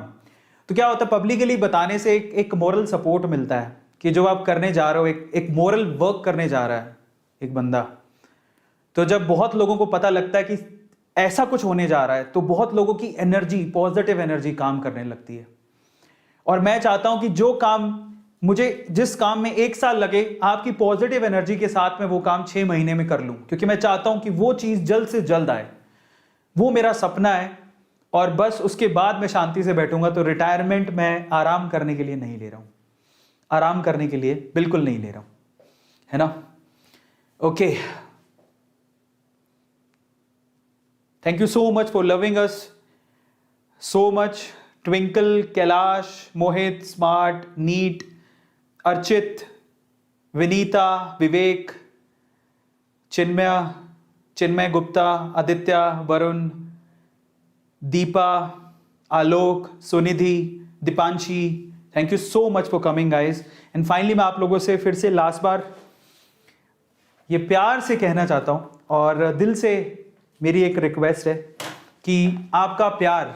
तो क्या होता है, पब्लिकली बताने से एक मोरल सपोर्ट मिलता है कि जो आप करने जा रहे हो, एक मोरल वर्क करने जा रहा है एक बंदा। तो जब बहुत लोगों को पता लगता है कि ऐसा कुछ होने जा रहा है, तो बहुत लोगों की एनर्जी, पॉजिटिव एनर्जी काम करने लगती है। और मैं चाहता हूं कि जो काम मुझे, जिस काम में 1 साल लगे, आपकी पॉजिटिव एनर्जी के साथ में वो काम 6 महीने में कर लूं, क्योंकि मैं चाहता हूं कि वो चीज जल्द से जल्द आए। वो मेरा सपना है। और बस उसके बाद मैं शांति से बैठूंगा। तो रिटायरमेंट मैं आराम करने के लिए नहीं ले रहा हूं, आराम करने के लिए बिल्कुल नहीं ले रहा हूं, है ना? Okay, thank you so much for loving us so much. Twinkle, Kailash, Mohit, smart, Neet, Archit, Vinita, Vivek, Chinmay Gupta, Aditya, Varun, Deepa, Alok, Sunidhi, Deepanshi, thank you so much for coming guys. And finally मैं आप लोगों से फिर से लास्ट बार ये प्यार से कहना चाहता हूं, और दिल से मेरी एक रिक्वेस्ट है कि आपका प्यार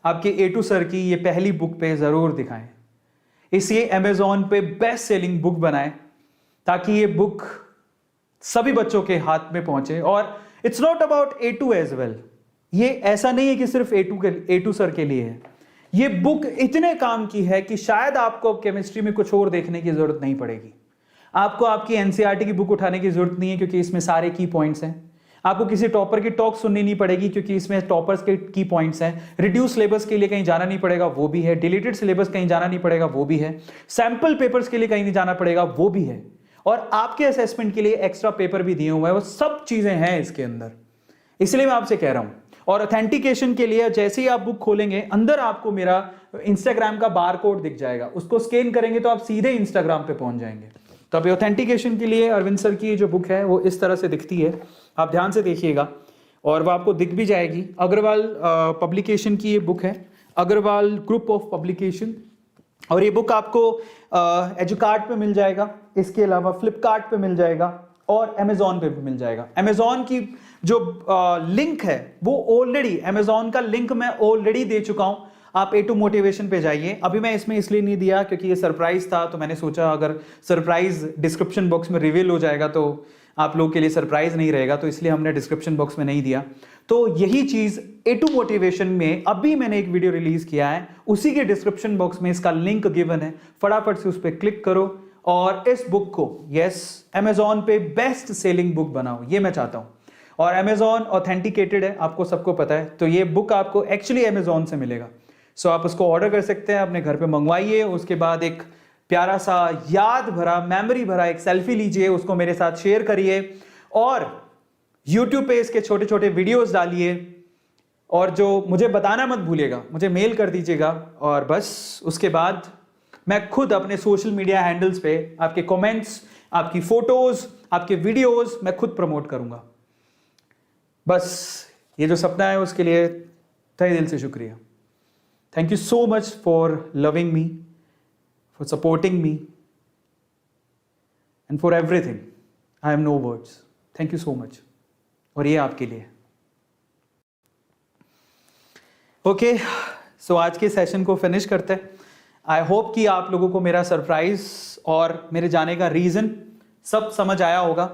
आपके A2 सर की ये पहली बुक पे जरूर दिखाएं। इसे अमेजॉन पे बेस्ट सेलिंग बुक बनाएं, ताकि ये बुक सभी बच्चों के हाथ में पहुंचे। और it's not about A2 as well, ये ऐसा नहीं है कि सिर्फ A2 सर के लिए है। ये बुक इतने काम की है कि शायद आपको केमिस्ट्री में कुछ और देखने की जरूरत नहीं पड़ेगी। आपको आपकी NCERT की बुक उठाने की जरूरत नहीं है, क्योंकि इसमें सारे की पॉइंट्स हैं। आपको किसी टॉपर की टॉक सुननी नहीं पड़ेगी, क्योंकि इसमें टॉपर्स के की पॉइंट्स हैं। रिड्यूस सिलेबस के लिए कहीं जाना नहीं पड़ेगा, वो भी है। डिलीटेड सिलेबस कहीं जाना नहीं पड़ेगा, वो भी है। सैंपल पेपर्स के लिए कहीं नहीं जाना पड़ेगा, वो भी है। और आपके असेसमेंट के लिए एक्स्ट्रा पेपर भी दिए हुए हैं, वो सब चीजें हैं इसके अंदर। इसलिए मैं आपसे कह रहा हूं। और ऑथेंटिकेशन के लिए जैसे ही आप बुक खोलेंगे, अंदर आपको मेरा इंस्टाग्राम का बार कोड दिख जाएगा। उसको स्कैन करेंगे तो आप सीधे इंस्टाग्राम पे पहुंच जाएंगे। तो अभी ऑथेंटिकेशन के लिए अरविंद सर की जो बुक है वो इस तरह से दिखती है, आप ध्यान से देखिएगा और वो आपको दिख भी जाएगी। अग्रवाल पब्लिकेशन की ये बुक है, अग्रवाल ग्रुप ऑफ पब्लिकेशन। और ये बुक आपको एजुकार्ट पे मिल जाएगा, इसके अलावा फ्लिपकार्ट पे मिल जाएगा और अमेजॉन पे भी मिल जाएगा। अमेजॉन की जो लिंक है वो ऑलरेडी, अमेजॉन का लिंक मैं ऑलरेडी दे चुका हूं। आप A2 मोटिवेशन पे जाइए। अभी मैं इसमें इसलिए नहीं दिया क्योंकि ये सरप्राइज था, तो मैंने सोचा अगर सरप्राइज डिस्क्रिप्शन बॉक्स में रिवील हो जाएगा तो आप लोगों के लिए सरप्राइज नहीं रहेगा, तो इसलिए हमने डिस्क्रिप्शन बॉक्स में नहीं दिया। तो यही चीज A2 मोटिवेशन में अभी मैंने एक वीडियो रिलीज किया है, उसी के डिस्क्रिप्शन बॉक्स में इसका लिंक गिवन है। फटाफट से उस पर क्लिक करो और इस बुक को अमेजॉन पे बेस्ट सेलिंग बुक बनाओ, ये मैं चाहता हूं। और अमेजॉन ऑथेंटिकेटेड है, आपको सबको पता है, तो ये बुक आपको एक्चुअली अमेजॉन से मिलेगा। सो आप उसको ऑर्डर कर सकते हैं, अपने घर पे मंगवाइए। उसके बाद एक प्यारा सा याद भरा, मेमोरी भरा एक सेल्फी लीजिए, उसको मेरे साथ शेयर करिए और YouTube पे इसके छोटे छोटे वीडियोस डालिए। और जो मुझे बताना मत भूलिएगा, मुझे मेल कर दीजिएगा। और बस उसके बाद मैं खुद अपने सोशल मीडिया हैंडल्स पे आपके कमेंट्स, आपकी फोटोज, आपके वीडियोस मैं खुद प्रमोट करूंगा। बस ये जो सपना है उसके लिए तहे दिल से शुक्रिया। Thank you so much for loving me, for supporting me, and for everything. I have no words. Thank you so much. और ये आपके लिए। ओके, सो आज के सेशन को फिनिश करते हैं। आई होप कि आप लोगों को मेरा सरप्राइज और मेरे जाने का रीजन सब समझ आया होगा।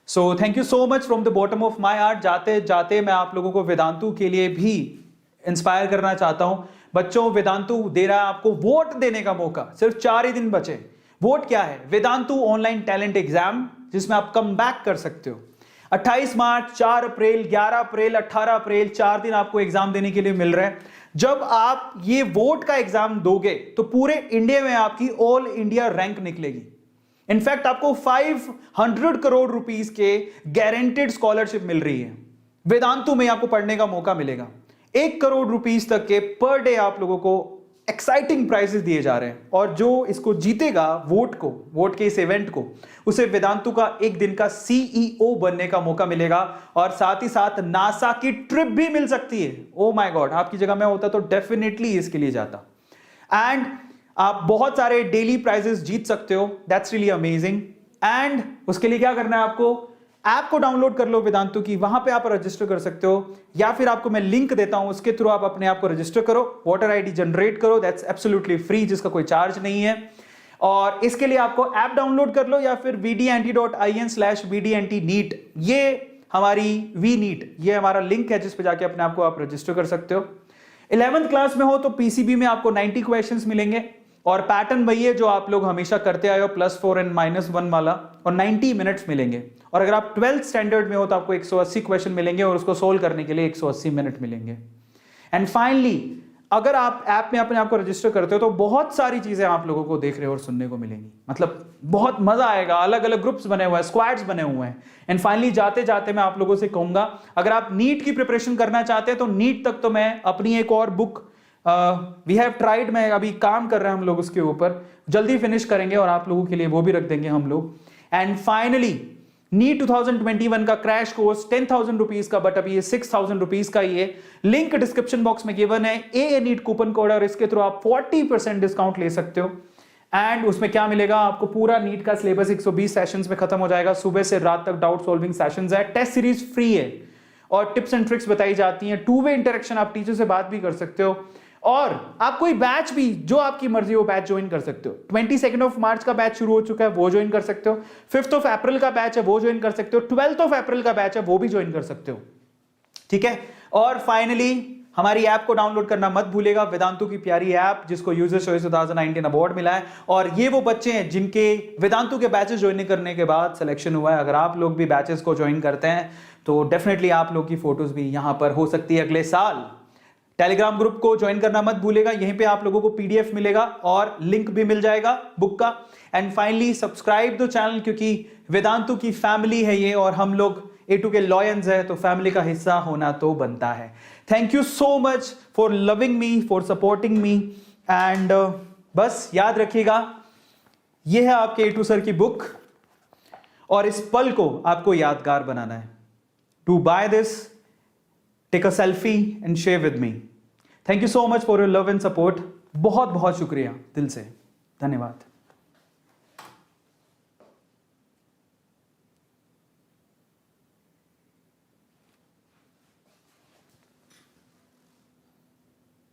सो thank you so much from the bottom of my heart. जाते जाते मैं आप लोगों को वेदांतु के लिए भी इंस्पायर करना चाहता हूं। बच्चों, वेदांतु दे रहा है आपको वोट देने का मौका। सिर्फ 4 ही दिन बचे। वोट क्या है? वेदांतु ऑनलाइन टैलेंट एग्जाम, जिसमें आप कम बैक कर सकते हो। 28 मार्च, 4 अप्रैल, 11 अप्रैल, 18 अप्रैल, 4 दिन आपको एग्जाम देने के लिए मिल रहा है। जब आप ये वोट का एग्जाम दोगे तो पूरे इंडिया में आपकी ऑल इंडिया रैंक निकलेगी। इनफैक्ट आपको 500 करोड़ रुपीस के गारंटेड स्कॉलरशिप मिल रही है। वेदांतु में आपको पढ़ने का मौका मिलेगा। 1 करोड़ रुपीस तक के पर डे आप लोगों को एक्साइटिंग प्राइजेस दिए जा रहे हैं। और जो इसको जीतेगा, वोट के इस इवेंट को, उसे वेदांतु का 1 दिन का CEO बनने का मौका मिलेगा। और साथ ही साथ नासा की ट्रिप भी मिल सकती है। ओ माय गॉड, आपकी जगह मैं होता तो डेफिनेटली इसके लिए जाता। एंड आप बहुत सारे डेली प्राइजेस जीत सकते हो। That's really amazing. एंड उसके लिए क्या करना है? आपको ऐप को डाउनलोड कर लो वेदांतु की, वहां पे आप रजिस्टर कर सकते हो, या फिर आपको मैं लिंक देता हूं, उसके थ्रू आप अपने आप को रजिस्टर करो, वोटर आईडी जनरेट करो। दैट्स एब्सोल्युटली फ्री, जिसका कोई चार्ज नहीं है। और इसके लिए आपको ऐप डाउनलोड कर लो या फिर vdnt.in/vdntneet, ये हमारी वी नीट, ये हमारा लिंक है जिस पे जाके अपने आप को आप रजिस्टर कर सकते हो। 11th क्लास में हो तो पीसीबी में आपको 90 क्वेश्चंस मिलेंगे और पैटर्न वही है जो आप लोग हमेशा करते आए हो, +4 और -1 वाला, और 90 मिनट्स मिलेंगे। और अगर आप 12th स्टैंडर्ड में हो तो आपको 180 क्वेश्चन मिलेंगे और उसको सोल्व करने के लिए 180 मिनट मिलेंगे। एंड फाइनली अगर आप ऐप में अपने आप को रजिस्टर करते हो तो बहुत सारी चीजें आप लोगों को देखने और सुनने को मिलेंगी, मतलब बहुत मजा आएगा। अलग अलग ग्रुप्स बने हुए हैं, स्क्वाड्स बने हुए हैं। एंड फाइनली जाते जाते मैं आप लोगों से कहूंगा, अगर आप नीट की प्रिपरेशन करना चाहते हैं तो नीट तक तो मैं अपनी एक और बुक वी हैव ट्राइड, मैं अभी काम कर रहे हैं हम लोग उसके ऊपर, जल्दी फिनिश करेंगे और आप लोगों के लिए वो भी रख देंगे हम लोग। एंड फाइनली नीट 2021 का क्रैश कोर्स 10,000 रुपीज का, बट अभी ये 6,000 रुपीज का ही है। लिंक डिस्क्रिप्शन बॉक्स में गिवन है, ए नीट कूपन कोड, और इसके थ्रू आप 40% डिस्काउंट ले सकते हो। एंड उसमें क्या मिलेगा आपको, पूरा नीट का सिलेबस 120 सेशंस में खत्म हो जाएगा, सुबह से रात तक डाउट सॉल्विंग सेशंस है, टेस्ट सीरीज फ्री है और टिप्स एंड ट्रिक्स बताई जाती हैं, 2-वे इंटरेक्शन, आप टीचर से बात भी कर सकते हो। और आप कोई बैच भी जो आपकी मर्जी हो बैच ज्वाइन कर सकते हो। 22 मार्च का बैच शुरू हो चुका है, वो ज्वाइन कर सकते हो। 5 अप्रैल का बैच है, वो ज्वाइन कर सकते हो। 12 अप्रैल का बैच है, वो भी ज्वाइन कर सकते हो। ठीक है। और फाइनली हमारी ऐप को डाउनलोड करना मत भूलेगा, वेदांतु की प्यारी ऐप जिसको यूजर चॉइस 2019 अवार्ड मिला है। और ये वो बच्चे हैं जिनके वेदांतु के बैचेस ज्वाइन करने के बाद सिलेक्शन हुआ है। अगर आप लोग भी बैचेस को ज्वाइन करते हैं तो डेफिनेटली आप लोग की फोटोज भी यहां पर हो सकती है अगले साल। टेलीग्राम ग्रुप को ज्वाइन करना मत भूलेगा, यहीं पे आप लोगों को पीडीएफ मिलेगा और लिंक भी मिल जाएगा बुक का। And finally subscribe the channel, क्योंकि वेदांतु की फैमिली है ये और हम लोग A2 के लॉयंस है, तो फैमिली का हिस्सा होना तो बनता है। Thank you so much for loving me, for supporting me. And बस याद रखिएगा, ये है आपके A2 सर की बुक और इस पल को आपको यादगार बनाना है। To buy this, take a selfie and share with me. Thank you so much for your love and support. बहुत बहुत शुक्रिया दिल से, धन्यवाद।